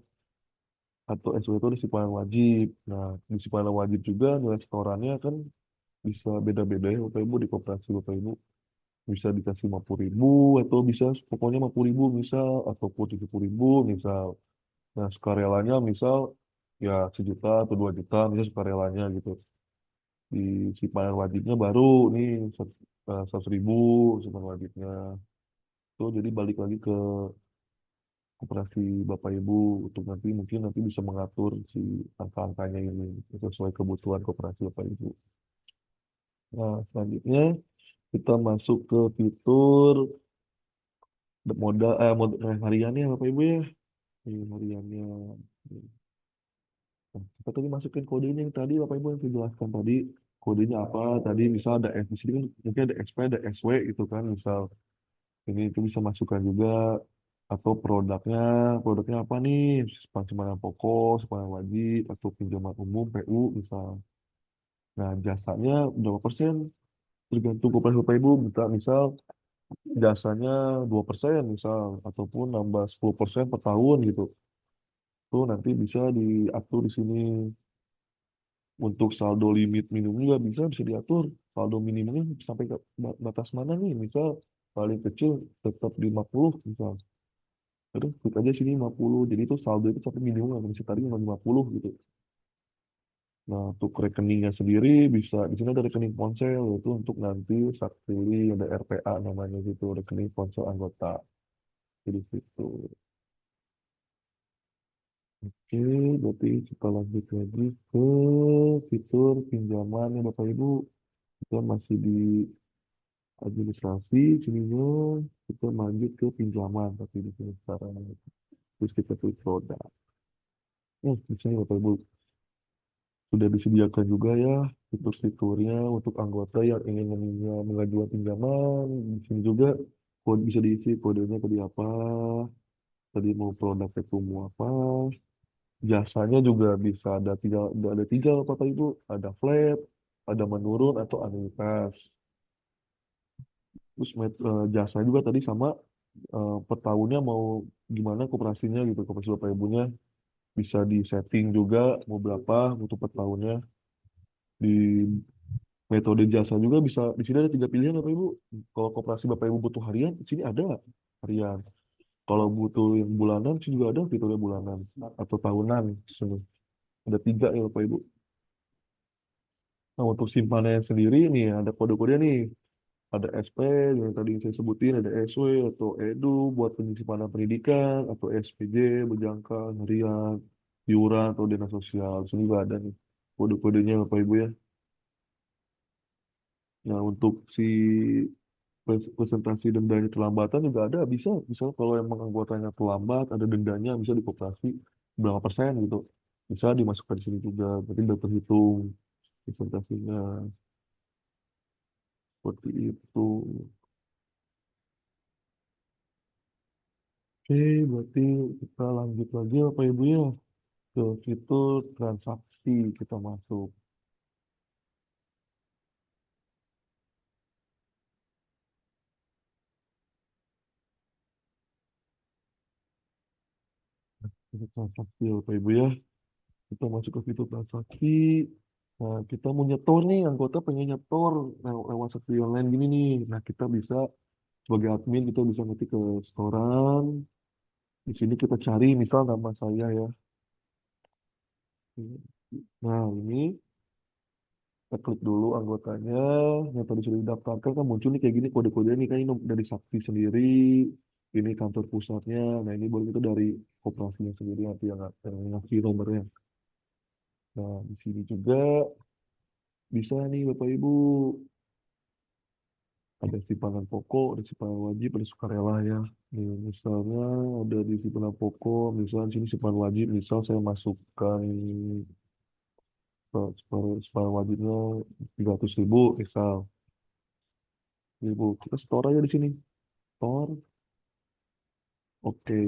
Speaker 8: atau SW itu di simpanan wajib. Nah, di simpanan wajib juga nilai setorannya kan bisa beda-beda ya Bapak Ibu di koperasi Bapak Ibu. Bisa dikasih 50.000 atau bisa pokoknya 50.000 misal ataupun 70.000 misal. Nah sukarelanya misal ya 1 juta atau 2 juta misal sukarelanya gitu. Di simpanan wajibnya baru nih 100.000 simpanan wajibnya. Tuh jadi balik lagi ke koperasi Bapak Ibu untuk nanti bisa mengatur si angka-angkanya ini sesuai kebutuhan koperasi Bapak Ibu. Nah selanjutnya kita masuk ke fitur modal hariannya Bapak Ibu ya. Ini hariannya. Nah, kita tadi masukin kodenya yang tadi Bapak Ibu yang saya jelaskan tadi. Kodenya apa? Tadi misal ada di sini kan mungkin ada SP, ada SW gitu kan. Misal ini itu bisa masukkan juga atau produknya apa nih? Simpanan pokok, simpanan wajib atau pinjaman umum PU misal. Nah, jasanya berapa persen? Tergantung koperasi Bapak Ibu. Misal jasanya 2% misal ataupun nambah 10% per tahun gitu. Tuh nanti bisa diatur di sini. Untuk saldo limit minimum juga bisa diatur. Saldo minimumnya sampai ke batas mana nih? Misal paling kecil tetap 50 misal. Terus klik aja sini 50. Jadi itu saldo itu sampai minimum nggak bisa tadi 50 gitu. Nah, untuk rekeningnya sendiri bisa di sini ada rekening ponsel yaitu untuk nanti saat pilih ada RPA namanya gitu, rekening ponsel anggota. Jadi situ. Oke, berarti kita lanjut lagi ke fitur pinjaman ya Bapak Ibu. Kita masih di administrasi, sininya kita lanjut ke pinjaman, tapi di sini sekarang terus kita klik produk. Di sini Bapak Ibu sudah disediakan juga ya fitur-fiturnya untuk anggota yang ingin mengajukan pinjaman. Di sini juga kode bisa diisi kodenya tadi apa, tadi mau produknya itu mau apa. Jasanya juga bisa ada tiga Bapak Ibu, ada flat, ada menurun atau anuitas. Terus jasa juga tadi sama per tahunnya mau gimana koperasinya gitu, koperasi Bapak Ibunya bisa di setting juga mau berapa untuk per tahunnya. Di metode jasa juga bisa, di sini ada tiga pilihan Bapak Ibu. Kalau koperasi Bapak Ibu butuh harian, di sini ada harian. Kalau butuh yang bulanan, di sini juga ada fiturnya bulanan atau tahunan. Di sini ada tiga ya Bapak Ibu. Nah, untuk simpanan sendiri nih ada kode-kode nih. Ada SP yang tadi saya sebutin, ada SW atau EDU buat penyimpanan pendidikan, atau SPJ, berjangka, harian, iuran atau dana sosial. Di sini juga ada nih kode-kodenya Bapak Ibu ya. Nah, untuk si presentasi dendanya kelambatan juga ada, bisa. Misal kalau emang anggotanya terlambat, ada dendanya, bisa dikoperasi berapa persen gitu. Bisa dimasukkan di sini juga, berarti udah terhitung presentasinya. Seperti itu. Oke, berarti kita lanjut lagi Bapak Ibu ya. Ke fitur transaksi kita masuk. Fitur transaksi ya Bapak Ibu ya. Kita masuk ke fitur transaksi. Nah, kita mau nyetor nih, anggota pengen nyetor lewat Sakti online gini nih. Nah, kita bisa sebagai admin kita bisa ngetik ke setoran. Di sini kita cari misal nama saya ya. Nah, ini kita klik dulu anggotanya. Yang tadi sudah didaftarkan kan muncul nih kayak gini kode-kode ini kan ini dari Sakti sendiri. Ini kantor pusatnya. Nah, ini baru itu dari koperasinya sendiri nanti yang ngasih nomornya. Nah, di sini juga bisa nih Bapak Ibu ada simpanan pokok, ada simpanan wajib, ada sukarela ya. Nih, misalnya ada di simpanan pokok, misalnya sini simpanan wajib, misal saya masukkan simpanan wajibnya 300.000, misal. Ibu, kita store aja di sini. Store, oke.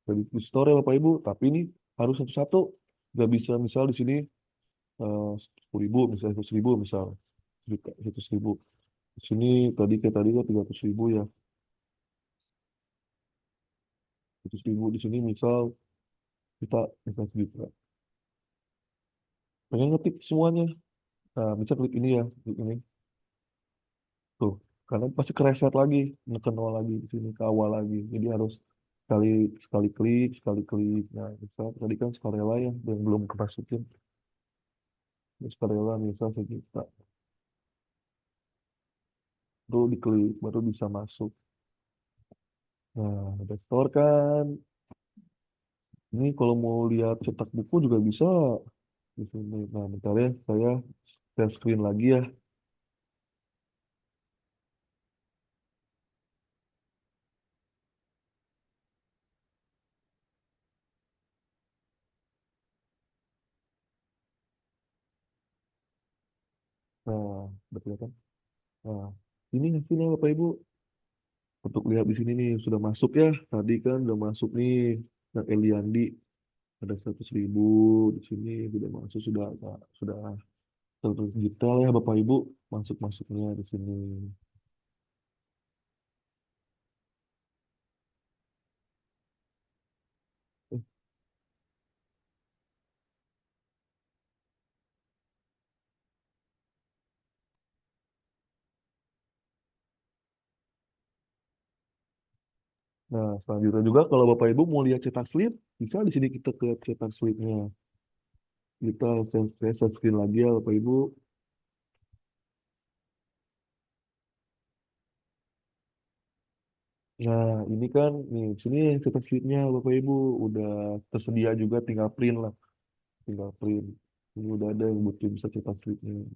Speaker 8: Jadi di store ya Bapak Ibu, tapi ini harus satu-satu. Nggak bisa misal di sini 10.000, misal 100.000, misal 100.000. Di sini tadi kan 300.000 ya. 100.000 di sini misal kita misal sejuta. Pengen ngetik semuanya. Nah, bisa klik ini ya, klik ini. Tuh, karena pasti kereset lagi, neken nol lagi di sini ke awal lagi. Jadi harus sekali sekali klik, sekali klik. Nah, misal tadi kan sukarela ya, yang belum kemasukin. Sukarela misal sejuta. Itu diklik, baru bisa masuk. Nah, udah store kan. Ini kalau mau lihat cetak buku juga bisa di sini. Nah, bentar ya, saya share screen lagi ya. Nah, udah kelihatan. Nah, ini hasilnya Bapak Ibu. Untuk lihat di sini nih sudah masuk ya. Tadi kan udah masuk nih yang Eliandi ada 100.000 di sini sudah masuk sudah 100 juta ya Bapak Ibu masuknya di sini. Nah, selanjutnya juga kalau Bapak Ibu mau lihat cetak slip, bisa di sini kita ke cetak slipnya. Kita saya share screen lagi ya Bapak Ibu. Nah, ini kan nih sini cetak slipnya Bapak Ibu udah tersedia juga, tinggal print lah, tinggal print. Ini udah ada yang butuh bisa cetak slipnya.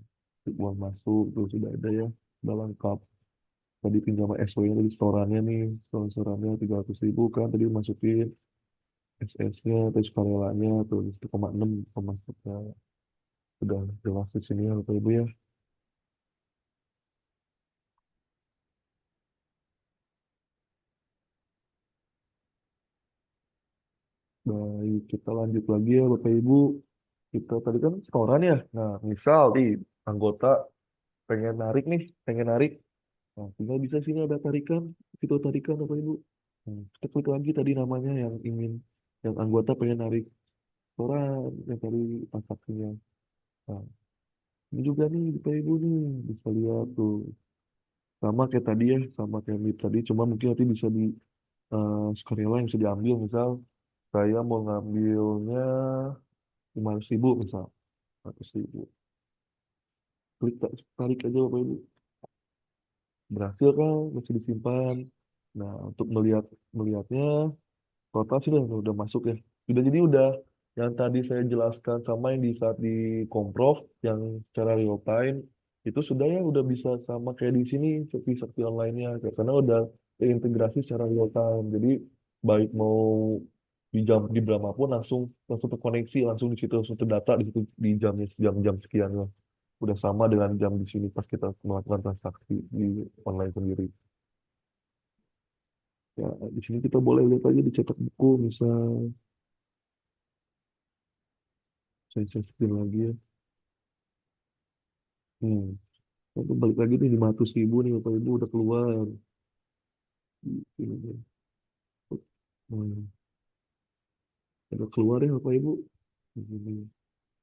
Speaker 8: Slip uang masuk tuh sudah ada ya, udah lengkap. Tadi pinjam SW-nya tadi setorannya nih, setorannya 300.000 kan tadi masukin SS-nya, terus sukarelanya tuh 1,6 pemasuknya. Udah jelas di sini ya Bapak Ibu ya. Baik, kita lanjut lagi ya Bapak Ibu. Kita tadi kan setoran ya. Nah, misal nih anggota pengen narik nih, pengen narik. Nah, tinggal bisa sini ada tarikan, fitur tarikan Bapak Ibu. Kita klik lagi tadi namanya yang ingin, yang anggota pengen narik setoran, yang tadi transaksinya. Nah, ini juga nih Bapak Ibu nih, bisa lihat tuh. Sama kayak tadi ya, sama kayak MIP tadi, cuma mungkin nanti bisa di sukarela yang bisa diambil. Misal saya mau ngambilnya 500.000 misal, 100.000. Klik tarik aja Bapak Ibu. Berhasil kan, masih disimpan. Nah, untuk melihatnya total sih udah masuk ya. Jadi udah yang tadi saya jelaskan sama yang di saat di Comprov yang secara real time itu sudah ya udah bisa sama kayak di sini seperti seperti online-nya karena udah terintegrasi secara real time. Jadi baik mau di jam di berapapun langsung langsung terkoneksi, langsung di situ langsung terdata di situ di jam-jam sekian lah. Udah sama dengan jam di sini pas kita melakukan transaksi di online sendiri. Ya, di sini kita boleh lihat aja dicetak buku, misal saya screen lagi ya. Hmm. Itu balik lagi nih 500.000 nih Bapak Ibu udah keluar. Ini nih. Hmm. Udah keluar ya Bapak Ibu. Ini.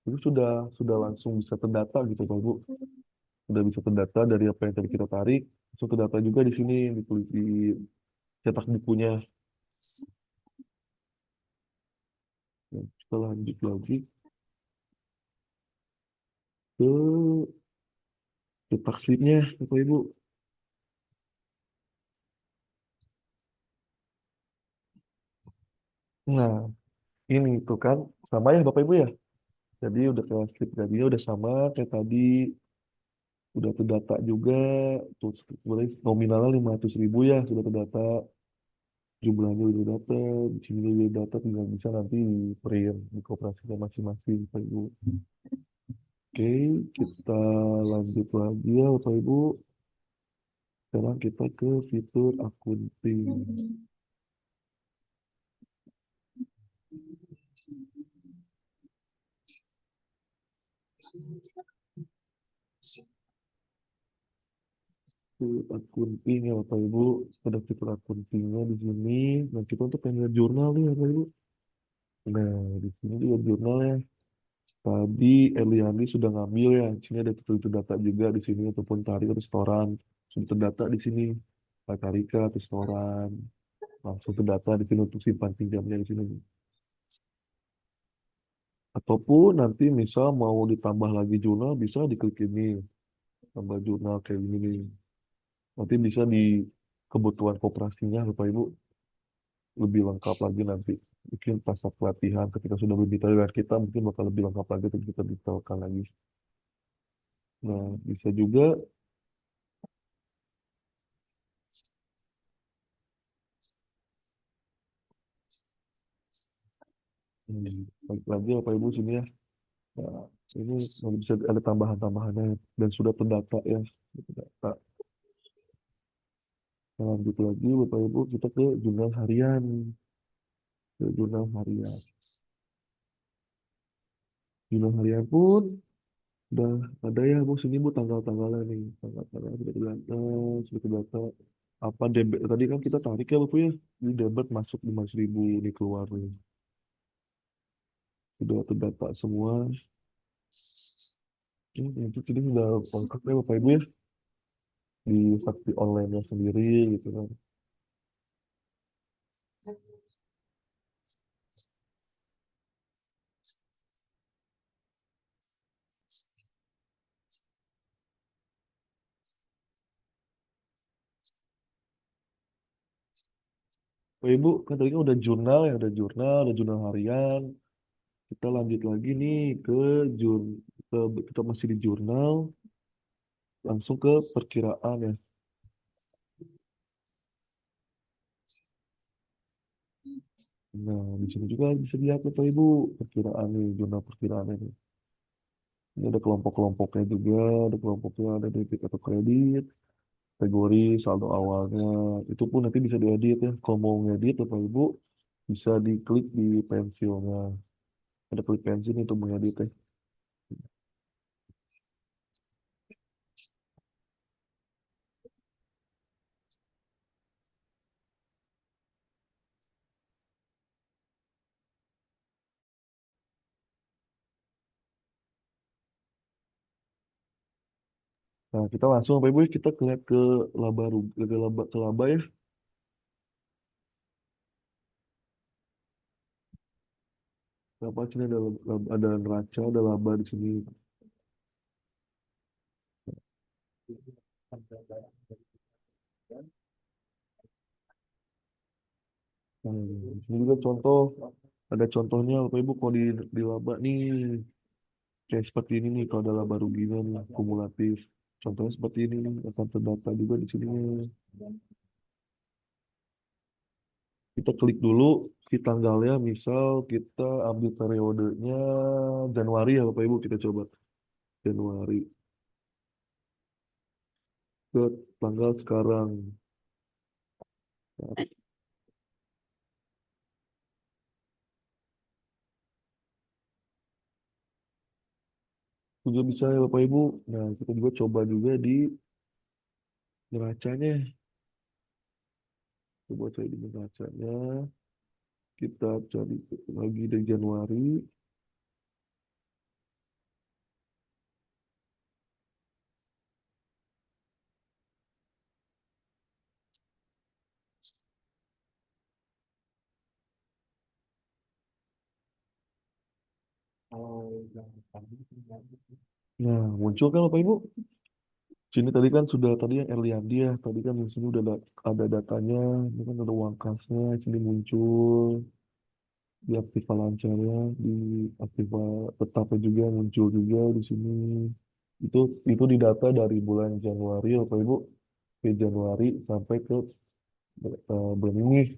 Speaker 8: Itu sudah langsung bisa terdata gitu Bapak Ibu. Sudah bisa terdata dari apa yang tadi kita tarik. Langsung terdata juga di sini di cetak bukunya. Nah, kita lanjut lagi ke cetak slipnya Bapak Ibu. Nah, ini tuh kan sama ya Bapak Ibu ya. Jadi udah kayak slip tadinya udah sama kayak tadi, udah terdata juga. Tuh sebenarnya nominalnya 500.000 ya sudah terdata, jumlahnya udah data, di sini udah data, tinggal bisa nanti di print di koperasinya masing-masing Bapak Ibu. Oke, kita lanjut lagi ya Bapak Ibu. Sekarang kita ke fitur akunting. Fitur akunting ya Bapak Ibu. Ada fitur akuntingnya di sini. Nah, kita untuk pengen jurnal nih Bapak Ibu. Nah, di sini juga jurnal ya. Tadi Eliani sudah ngambil ya. Di sini ada fitur data juga di sini ataupun tarik atau setoran. Sudah terdata di sini. Tarika atau setoran. Langsung terdata di sini untuk simpan pinjamnya di sini. Ataupun nanti misal mau ditambah lagi jurnal bisa diklik ini. Tambah jurnal kayak gini nih. Nanti bisa di kebutuhan koperasinya Bapak Ibu lebih lengkap lagi nanti. Mungkin pas pelatihan ketika sudah berbicara dengan kita mungkin bakal lebih lengkap lagi untuk kita detailkan lagi. Nah, bisa juga balik lagi Bapak Ibu sini ya. Nah, ini bisa ada tambahan-tambahannya dan sudah terdata ya. Sudah terdata. Nah, lanjut lagi Bapak Ibu kita ke jurnal harian. Ke jurnal harian. Jurnal harian pun udah ada ya Bu sini Bu tanggal-tanggalnya nih. Tanggal-tanggal sudah terdata, sudah terdata. Apa debit tadi kan kita tarik ya Bapak ya. Ini debit masuk 500.000 ini keluar nih. Sudah terdata semua. Itu jadi udah lengkap ya Bapak Ibu ya. Di saksi online-nya sendiri gitu kan. Oh Ibu, kan tadi kan udah jurnal ya, ada jurnal harian. Kita lanjut lagi nih ke jur, ke, kita masih di jurnal, langsung ke perkiraan ya. Nah, di sini juga bisa dilihat Bapak Ibu, perkiraan nih, jurnal perkiraan ini. Ini ada kelompok-kelompoknya juga, ada kelompoknya, ada debit atau kredit, kategori, saldo awalnya. Itu pun nanti bisa diedit ya. Kalau mau ngedit Bapak Ibu, bisa diklik di pensilnya. Ada klik pensil nih untuk mengedit ya. Nah, kita langsung Bapak Ibu kita lihat ke laba, ke laba ya. Apa sini ada neraca, ada laba di sini. Nah, di sini juga contoh, ada contohnya Bapak Ibu kalau di laba nih, kayak seperti ini nih kalau ada laba ruginya nih, kumulatif. Contohnya seperti ini nih, akan terdata juga di sini nih. Kita klik dulu si tanggalnya, misal kita ambil periodenya Januari ya Bapak Ibu, kita coba Januari ke tanggal sekarang. Nah, juga bisa ya Bapak Ibu. Nah, kita juga coba juga di neracanya. Coba cari di neracanya. Kita cari lagi dari Januari. Nah, muncul kan Bapak Ibu? Sini tadi kan sudah tadi yang Erliandi ya. Tadi kan di sini udah ada datanya. Ini kan ada uang kasnya. Sini muncul. Di aktiva lancarnya, di aktiva tetapnya juga muncul juga di sini. Itu didata dari bulan Januari ya Bapak Ibu. Ke Januari sampai ke bulan ini.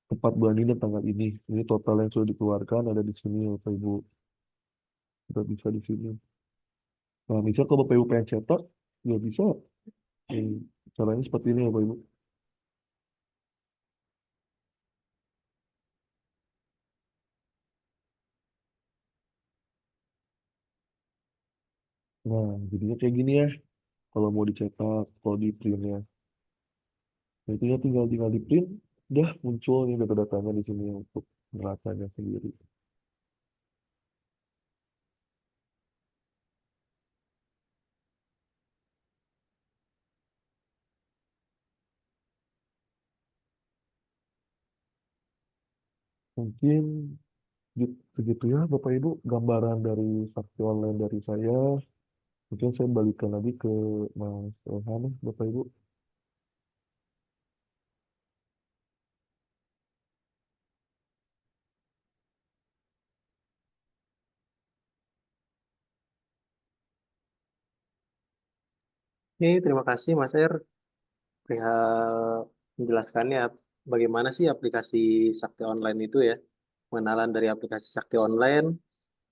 Speaker 8: Tepat bulan ini dan tanggal ini. Ini total yang sudah dikeluarkan ada di sini ya Bapak Ibu. Sudah bisa di sini. Nah, misal kalau Bapak Ibu pengen cetak, ya bisa. Hmm, caranya seperti ini ya Bapak Ibu. Nah, jadinya kayak gini ya. Kalau mau dicetak, kalau di print ya. Nah, itu ya tinggal di print, udah muncul nih data-datanya di sini untuk neracanya sendiri. Mungkin segitu ya Bapak Ibu gambaran dari saksi online dari saya. Mungkin saya balikan lagi ke Mas Elhan Bapak Ibu.
Speaker 7: Oke, terima kasih Mas Er perihal menjelaskannya bagaimana sih aplikasi Sakti Online itu ya. Pengenalan dari aplikasi Sakti Online,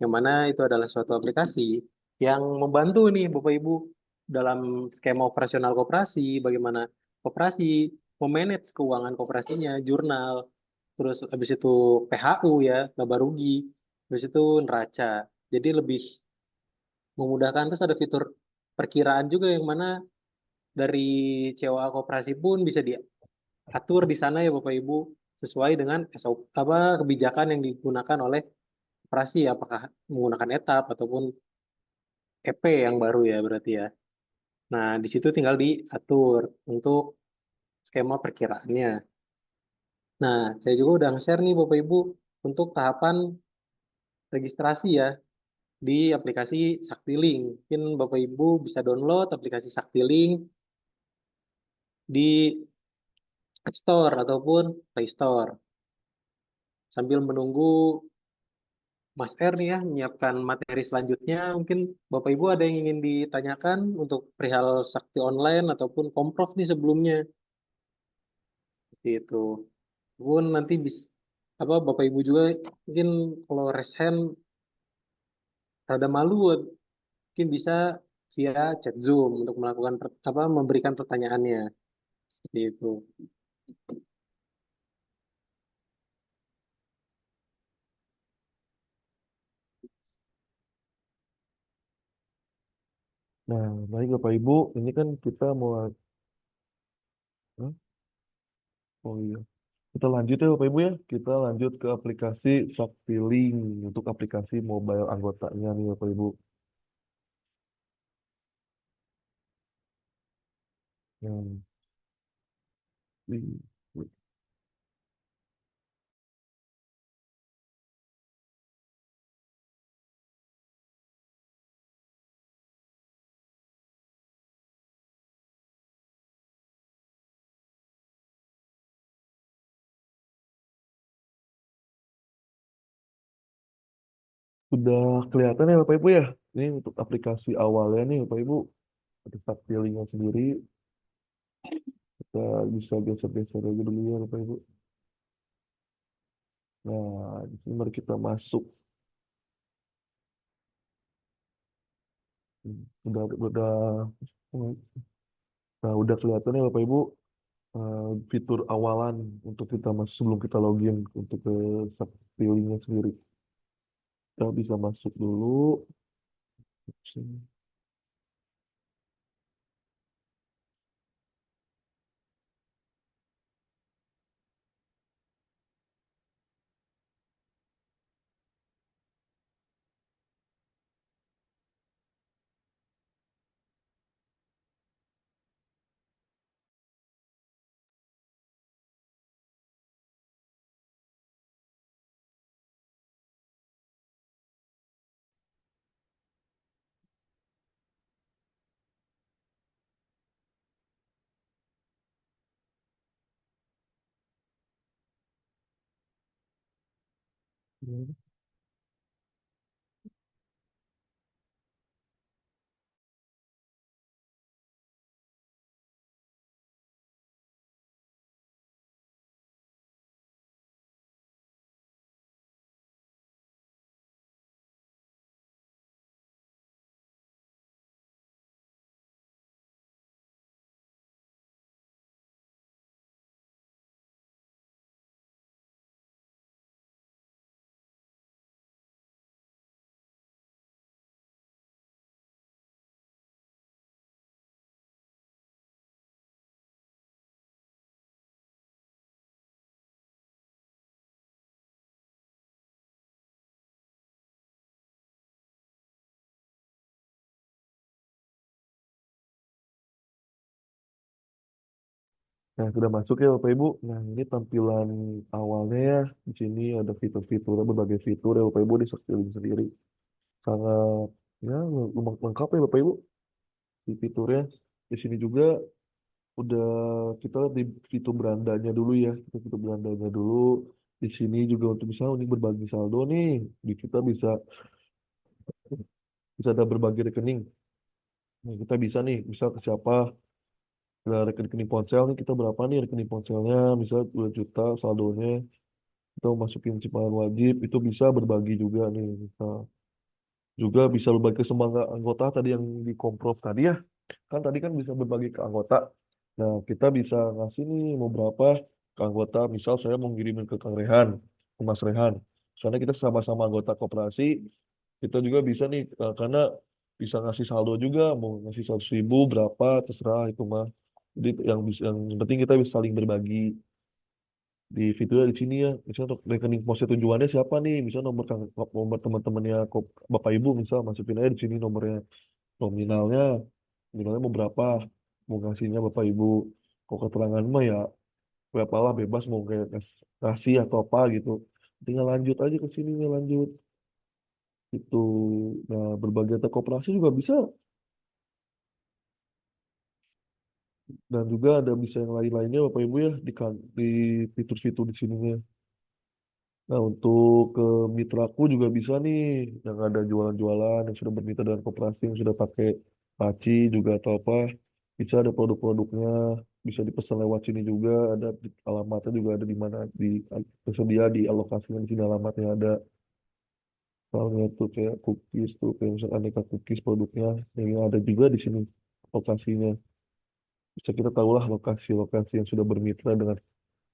Speaker 7: yang mana itu adalah suatu aplikasi yang membantu nih Bapak Ibu dalam skema operasional koperasi, bagaimana koperasi memanage keuangan koperasinya, jurnal, terus habis itu PHU ya, laba rugi, habis itu neraca. Jadi lebih memudahkan, terus ada fitur perkiraan juga yang mana dari COA koperasi pun bisa diatur di sana ya Bapak Ibu sesuai dengan SOP, kebijakan yang digunakan oleh operasi, apakah menggunakan etap ataupun EP yang baru ya berarti ya. Nah, di situ tinggal diatur untuk skema perkiraannya. Nah, saya juga udah nge-share nih Bapak Ibu untuk tahapan registrasi ya di aplikasi Saktiling. Mungkin Bapak Ibu bisa download aplikasi Saktiling di App Store ataupun Play Store. Sambil menunggu Mas R nih ya menyiapkan materi selanjutnya, mungkin Bapak Ibu ada yang ingin ditanyakan untuk perihal Sakti Online ataupun Komprov nih sebelumnya. Seperti itu. Pun nanti bisa apa Bapak Ibu juga mungkin kalau raise hand rada malu mungkin bisa via chat Zoom untuk melakukan memberikan pertanyaannya. Seperti itu.
Speaker 8: Nah, baik Bapak Ibu, ini kan kita mau, Hah? Oh iya, kita lanjut ya Bapak Ibu ya. Kita lanjut ke aplikasi Saktiling untuk aplikasi mobile anggotanya nih Bapak Ibu. Nah, ini- sudah kelihatan ya Bapak Ibu ya. Ini untuk aplikasi awalnya nih Bapak Ibu. Ada Saktilingnya sendiri. Kita bisa geser-geser aja dulu ya Bapak Ibu. Nah, di sini mari kita masuk. Udah, nah, udah kelihatan ya Bapak Ibu fitur awalan untuk kita masuk sebelum kita login untuk ke Saktilingnya sendiri. Kita bisa masuk dulu. Nah, sudah masuk ya Bapak Ibu. Nah, ini tampilan awalnya ya. Di sini ada fitur-fitur, berbagai fitur ya Bapak Ibu di Saktiling sendiri. Sangat ya lengkap ya Bapak Ibu di fiturnya. Di sini juga udah kita lihat di fitur berandanya dulu ya. Kita fitur berandanya dulu. Di sini juga untuk misalnya untuk berbagi saldo nih, kita bisa bisa ada berbagi rekening. Nah, kita bisa nih, misal ke siapa, rekening ponsel nih kita berapa nih rekening ponselnya, misal 2 juta saldonya, kita mau masukin simpanan wajib, itu bisa berbagi juga nih. Nah, juga bisa berbagi ke semua anggota tadi yang di Komprov tadi ya. Kan tadi kan bisa berbagi ke anggota. Nah, kita bisa ngasih nih mau berapa ke anggota. Misal saya mau ngirimin ke Kang Rehan, ke Mas Rehan. Soalnya kita sama-sama anggota koperasi, kita juga bisa nih, karena bisa ngasih saldo juga, mau ngasih 100.000 berapa, terserah itu mah. Jadi yang penting kita bisa saling berbagi di fiturnya di sini ya. Misalnya untuk rekening ponsel tujuannya siapa nih? Misalnya nomor teman-temannya Bapak Ibu, misal masukin aja di sini nomornya, nominalnya, nominalnya mau berapa, mau ngasihnya Bapak Ibu. Kok keterangan mah ya apalah bebas mau kayak ngasih atau apa gitu. Tinggal lanjut aja ke sini lanjut. Itu. Nah, berbagai data koperasi juga bisa dan juga ada bisa yang lain-lainnya Bapak Ibu ya di fitur-fitur di sininya. Nah, untuk ke mitraku juga bisa nih yang ada jualan-jualan yang sudah bermitra dengan koperasi yang sudah pakai Paci juga atau apa. Bisa ada produk-produknya, bisa dipesan lewat sini juga, ada alamatnya juga ada di mana tersedia di alokasinya di sini alamatnya ada. Soalnya tuh kayak cookies tuh kayak misalnya aneka cookies produknya yang ada juga di sini lokasinya. Bisa kita tahulah lokasi-lokasi yang sudah bermitra dengan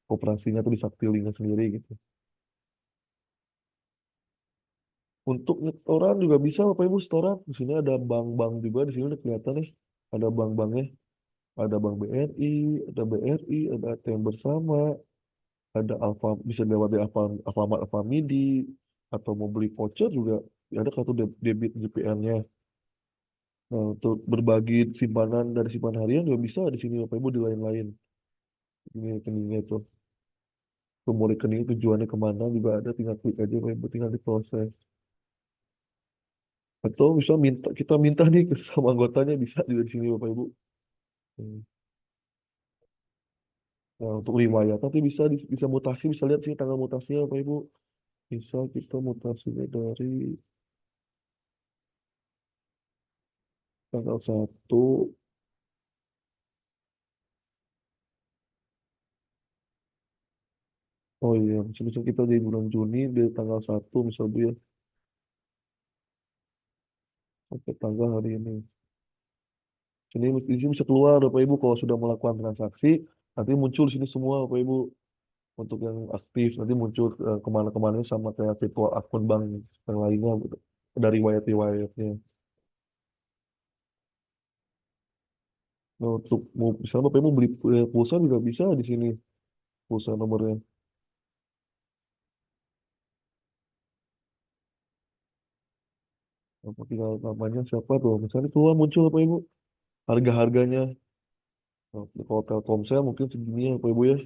Speaker 8: koperasinya tuh di Saktilinga sendiri gitu. Untuk setoran juga bisa Bapak Ibu setoran. Di sini ada bank-bank juga di sini udah kelihatan nih. Ada bank-banknya, ada Bank BRI, ada BRI, ada ATM Bersama, ada Alfa bisa lewat di Alfamart Alfamidi atau mau beli voucher juga ada kartu debit JPR-nya. Nah, untuk berbagi simpanan dari simpanan harian juga bisa di sini Bapak Ibu di lain-lain. Ini rekeningnya tuh. Semua rekening tujuannya kemana juga ada tinggal klik aja Bapak Ibu tinggal diproses. Atau bisa kita minta nih ke sama anggotanya bisa juga di sini Bapak Ibu. Hmm. Nah, untuk riwayat nanti bisa mutasi bisa lihat sih tanggal mutasinya Bapak Ibu. Bisa kita mutasinya dari tanggal 1. Oh iya, bisa kita di bulan Juni di tanggal 1 misalnya ya sampai tanggal hari ini. Sini di sini bisa keluar Bapak Ibu kalau sudah melakukan transaksi nanti muncul di sini semua Bapak Ibu untuk yang aktif nanti muncul kemana-kemana sama kayak virtual akun bank yang lainnya gitu. Dari riwayat-riwayatnya. Nah, untuk misalnya Bapak Ibu beli pulsa juga bisa di sini pulsa nomornya. Apa tinggal namanya siapa tuh? Misalnya keluar muncul Bapak Ibu harga-harganya. Nah, kalau Telkomsel mungkin segini ya Bapak Ibu ya.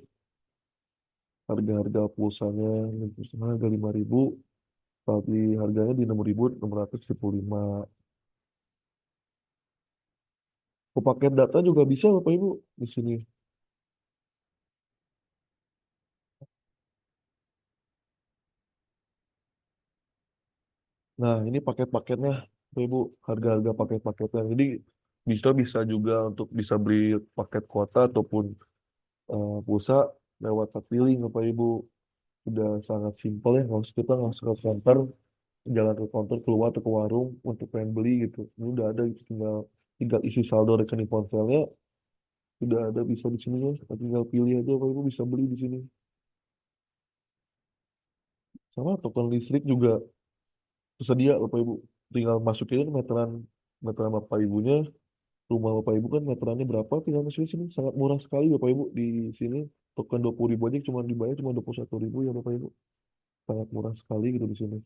Speaker 8: Harga-harga pulsanya misalnya harga 5.000 tapi harganya di 6.675. Untuk paket data juga bisa Bapak Ibu di sini. Nah, ini paket-paketnya Bapak Ibu, harga-harga paket-paketnya. Jadi bisa bisa juga untuk bisa beli paket kuota ataupun pulsa lewat Saktiling Bapak Ibu. Udah sangat simpel ya, kita nggak usah ke counter, jalan ke counter keluar atau ke warung untuk pengen beli gitu. Ini udah ada gitu, tinggal tinggal isi saldo rekening ponselnya, udah ada bisa di sini ya. Tinggal pilih aja Bapak Ibu bisa beli di sini. Sama token listrik juga tersedia Bapak Ibu. Tinggal masukin meteran meteran Bapak Ibunya, rumah Bapak Ibu kan meterannya berapa, tinggal masukin sini. Sangat murah sekali Bapak Ibu di sini. Token 20.000 aja cuma dibayar cuma 21.000 ya Bapak Ibu. Sangat murah sekali gitu di sini.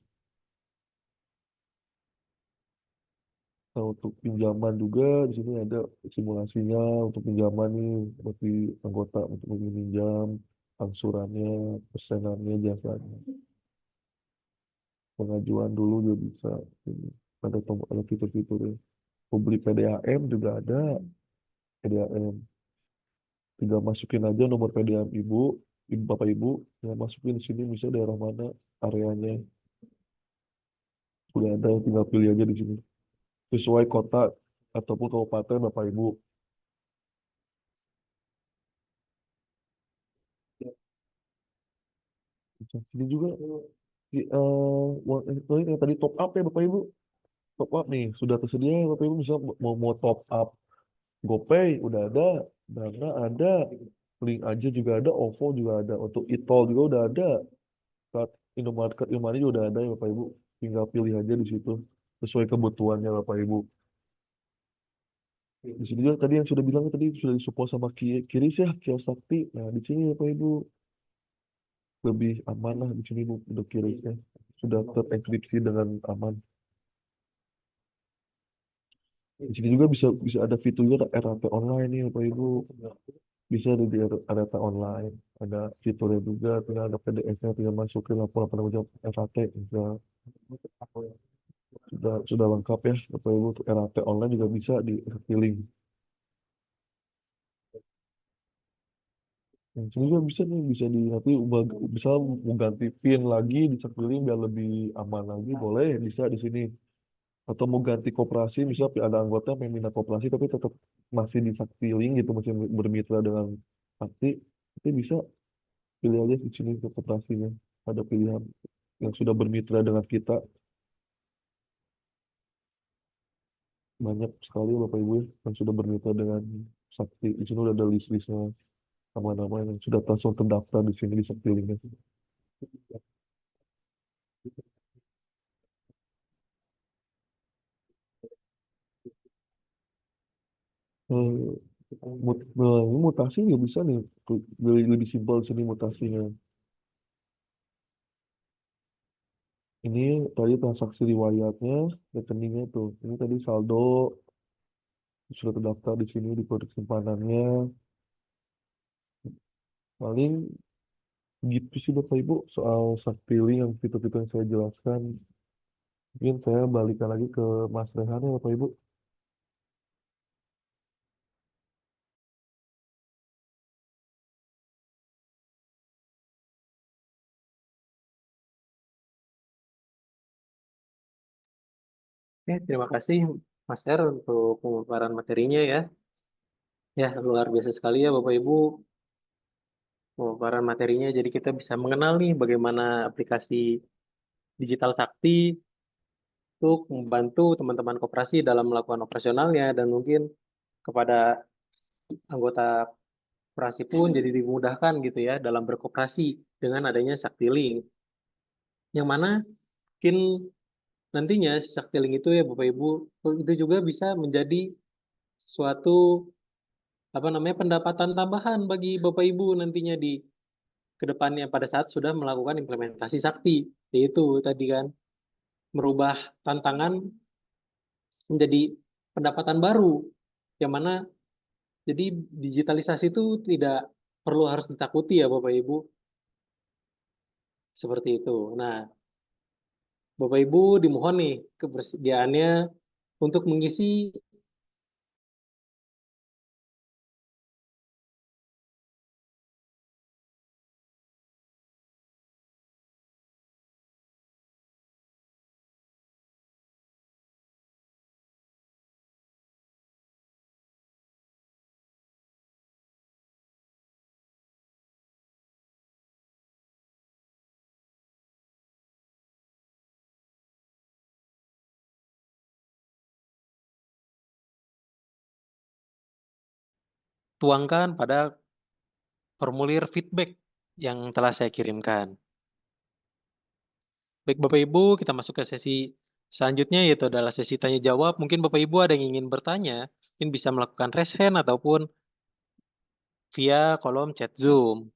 Speaker 8: Nah, untuk pinjaman juga di sini ada simulasinya untuk pinjaman nih bagi anggota untuk meminjam, angsurannya, persenannya, jasanya. Pengajuan dulu juga bisa. Ini ada tombol ada fitur-fiturnya. Mau beli PDAM juga ada PDAM. Tinggal masukin aja nomor PDAM ibu bapak ibu, ya masukin di sini misalnya daerah mana areanya. Udah ada tinggal pilih aja di sini. Sesuai kota ataupun kabupaten bapak ibu. Ini juga yang tadi top up ya Bapak Ibu. Top up nih sudah tersedia ya Bapak Ibu bisa mau top up GoPay udah ada, Dana ada, Link aja juga ada, OVO juga ada, untuk e-tol juga udah ada, saat Indomaret Indomart juga udah ada ya Bapak Ibu. Tinggal pilih aja di situ sesuai kebutuhannya Bapak Ibu. Di sini juga tadi yang sudah bilang tadi sudah disupport sama Kiris ya, Kios Sakti. Nah, di sini Bapak Ibu lebih aman lah di sini Bu, untuk Kirisnya. Sudah terenkripsi dengan aman. Di sini juga bisa bisa ada fiturnya ada RAP online nih Bapak Ibu. bisa di Areta online. Ada fiturnya juga, tinggal ada PDF-nya, tinggal masukin laporan penanggung jawab RAT. Sudah lengkap ya, Bapak Ibu. Untuk RAT online juga bisa di Saktiling. Yang sini juga bisa nih, bisa di nanti bisa mau ganti PIN lagi di Saktiling biar lebih aman lagi, boleh bisa di sini. Atau mau ganti koperasi, misalnya ada anggota yang minat koperasi tapi tetap masih di Saktiling gitu, masih bermitra dengan Sakti, itu bisa pilih aja di sini ke koperasinya. Ada pilihan yang sudah bermitra dengan kita, banyak sekali Bapak Ibu ya, yang sudah bermitra dengan Sakti. Di sini udah ada list-listnya, nama-nama yang sudah langsung terdaftar di sini di Saktilingnya. Eh, ini mutasi nggak bisa nih, lebih simpel di sini mutasinya. Ini tadi transaksi riwayatnya, rekeningnya tuh. Ini tadi saldo sudah terdaftar di sini di produk simpanannya. Paling gitu sih Bapak Ibu soal Saktiling yang fitur-fitur yang saya jelaskan. Mungkin saya balikan lagi ke Mas Rehan ya Bapak Ibu.
Speaker 7: Oke, terima kasih Mas R untuk pemaparan materinya ya. Ya, luar biasa sekali ya Bapak Ibu pemaparan materinya. Jadi kita bisa mengenal nih bagaimana aplikasi digital Sakti untuk membantu teman-teman koperasi dalam melakukan operasionalnya dan mungkin kepada anggota koperasi pun jadi dimudahkan gitu ya dalam berkoperasi dengan adanya Saktiling. Yang mana mungkin nantinya Saktiling itu ya Bapak Ibu itu juga bisa menjadi suatu pendapatan tambahan bagi Bapak Ibu nantinya di kedepannya pada saat sudah melakukan implementasi Sakti, yaitu tadi kan merubah tantangan menjadi pendapatan baru, yang mana jadi digitalisasi itu tidak perlu harus ditakuti ya Bapak Ibu, seperti itu. Nah, Bapak Ibu dimohon nih kebersediaannya untuk mengisi tuangkan pada formulir feedback yang telah saya kirimkan. Baik Bapak Ibu, kita masuk ke sesi selanjutnya yaitu adalah sesi tanya jawab. Mungkin Bapak Ibu ada yang ingin bertanya, mungkin bisa melakukan raise hand ataupun via kolom chat Zoom.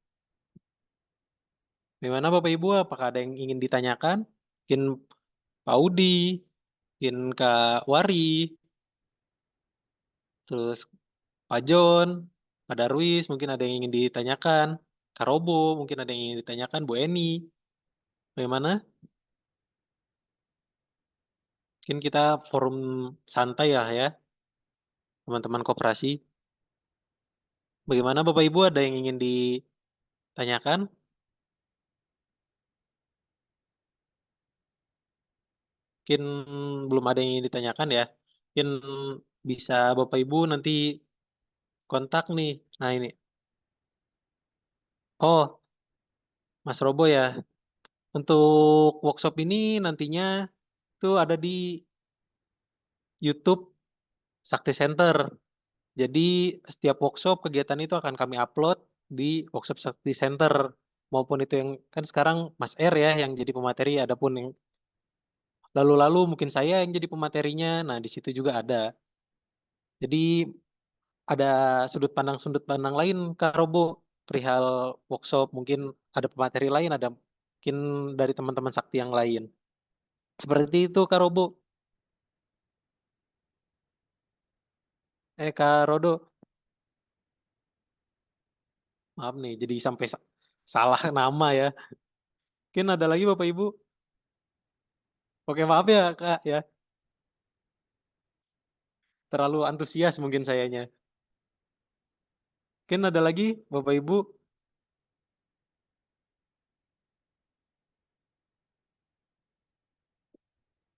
Speaker 7: Bagaimana Bapak Ibu, apakah ada yang ingin ditanyakan? Mungkin Pak Udi, mungkin Kak Wari, terus Pak John, Pak Darwis, mungkin ada yang ingin ditanyakan. Kak Robo, mungkin ada yang ingin ditanyakan. Bu Eni, bagaimana? Mungkin kita forum santai ya, teman-teman koperasi. Bagaimana Bapak Ibu, ada yang ingin ditanyakan? Mungkin belum ada yang ingin ditanyakan ya. Mungkin bisa Bapak Ibu nanti kontak nih. Nah ini. Oh, Mas Robo ya. Untuk workshop ini nantinya itu ada di YouTube Sakti Center. Jadi setiap workshop kegiatan itu akan kami upload di workshop Sakti Center. Maupun itu yang kan sekarang Mas R ya yang jadi pemateri, adapun yang lalu-lalu mungkin saya yang jadi pematerinya. Nah, di situ juga ada. Jadi ada sudut pandang lain Kak Robo perihal workshop, mungkin ada pemateri lain, ada mungkin dari teman-teman Sakti yang lain. Seperti itu Kak Robo. Kak Rodo. Maaf nih, jadi sampai salah nama ya. Mungkin ada lagi Bapak Ibu? Oke, maaf ya Kak ya, terlalu antusias mungkin sayanya. Mungkin ada lagi Bapak Ibu?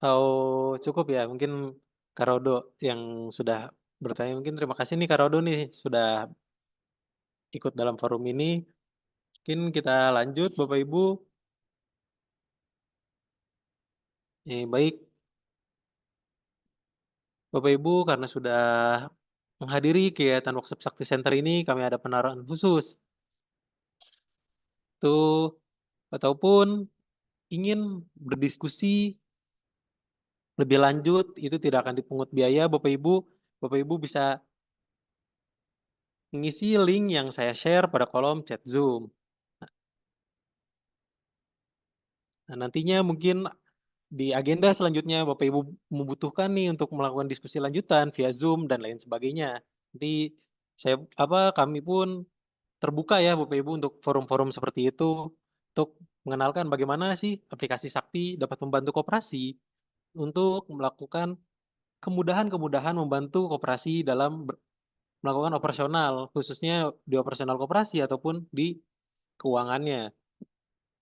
Speaker 7: Atau cukup ya? Mungkin Kak Rodo yang sudah bertanya. Mungkin terima kasih nih Kak Rodo nih sudah ikut dalam forum ini. Mungkin kita lanjut Bapak Ibu. Baik Bapak Ibu, karena sudah menghadiri kegiatan workshop Sakti Center ini, kami ada penawaran khusus. Tuh, ataupun ingin berdiskusi lebih lanjut, itu tidak akan dipungut biaya Bapak Ibu. Bapak Ibu bisa mengisi link yang saya share pada kolom chat Zoom. Nah, nantinya mungkin di agenda selanjutnya Bapak Ibu membutuhkan nih untuk melakukan diskusi lanjutan via Zoom dan lain sebagainya. Nanti kami pun terbuka ya Bapak Ibu untuk forum-forum seperti itu untuk mengenalkan bagaimana sih aplikasi Sakti dapat membantu koperasi untuk melakukan kemudahan-kemudahan membantu koperasi dalam melakukan operasional, khususnya di operasional koperasi ataupun di keuangannya.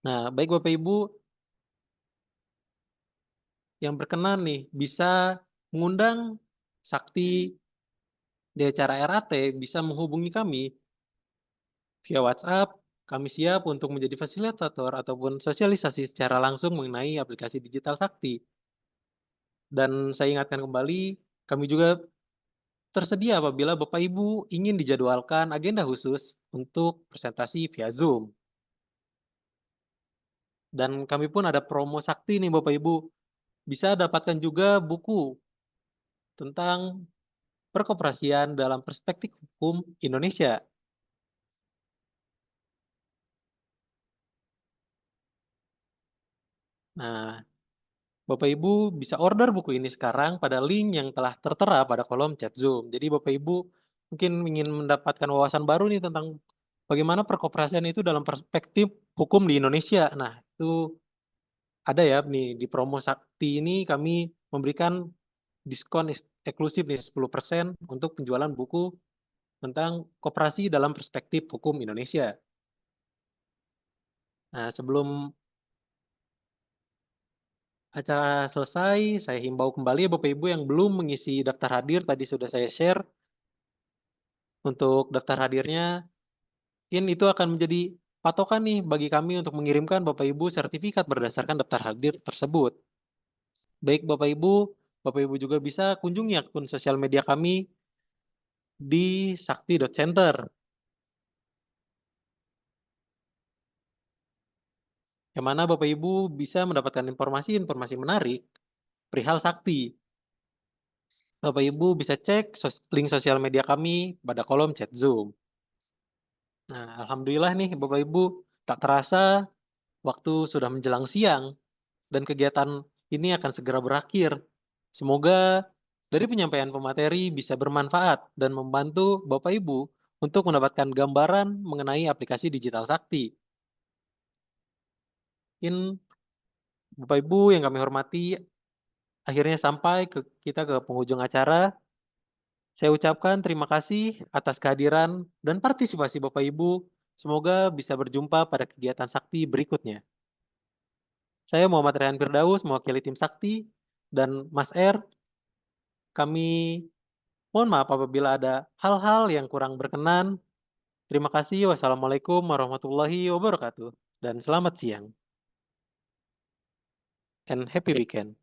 Speaker 7: Nah, baik Bapak Ibu yang berkenan nih bisa mengundang Sakti di acara RAT bisa menghubungi kami via WhatsApp. Kami siap untuk menjadi fasilitator ataupun sosialisasi secara langsung mengenai aplikasi digital Sakti. Dan saya ingatkan kembali, kami juga tersedia apabila Bapak Ibu ingin dijadwalkan agenda khusus untuk presentasi via Zoom. Dan kami pun ada promo Sakti nih Bapak Ibu. Bisa dapatkan juga buku tentang perkoperasian dalam perspektif hukum Indonesia. Nah, Bapak Ibu bisa order buku ini sekarang pada link yang telah tertera pada kolom chat Zoom. Jadi Bapak Ibu mungkin ingin mendapatkan wawasan baru nih tentang bagaimana perkoperasian itu dalam perspektif hukum di Indonesia. Nah, itu ada ya nih di promo Sakti ini kami memberikan diskon eksklusif nih 10% untuk penjualan buku tentang koperasi dalam perspektif hukum Indonesia. Nah, sebelum acara selesai, saya himbau kembali ya Bapak Ibu yang belum mengisi daftar hadir, tadi sudah saya share. Untuk daftar hadirnya, mungkin itu akan menjadi patokan nih bagi kami untuk mengirimkan Bapak Ibu sertifikat berdasarkan daftar hadir tersebut. Baik Bapak Ibu juga bisa kunjungi akun sosial media kami di sakti.center. Yang mana Bapak Ibu bisa mendapatkan informasi-informasi menarik perihal Sakti. Bapak Ibu bisa cek link sosial media kami pada kolom chat Zoom. Nah, alhamdulillah nih Bapak Ibu, tak terasa waktu sudah menjelang siang dan kegiatan ini akan segera berakhir. Semoga dari penyampaian pemateri bisa bermanfaat dan membantu Bapak Ibu untuk mendapatkan gambaran mengenai aplikasi digital Sakti. Mungkin Bapak Ibu yang kami hormati, akhirnya sampai kita ke penghujung acara. Saya ucapkan terima kasih atas kehadiran dan partisipasi Bapak Ibu. Semoga bisa berjumpa pada kegiatan Sakti berikutnya. Saya Muhammad Rehan Firdaus, mewakili tim Sakti, dan Mas R. Kami mohon maaf apabila ada hal-hal yang kurang berkenan. Terima kasih. Wassalamualaikum warahmatullahi wabarakatuh. Dan selamat siang. And happy weekend.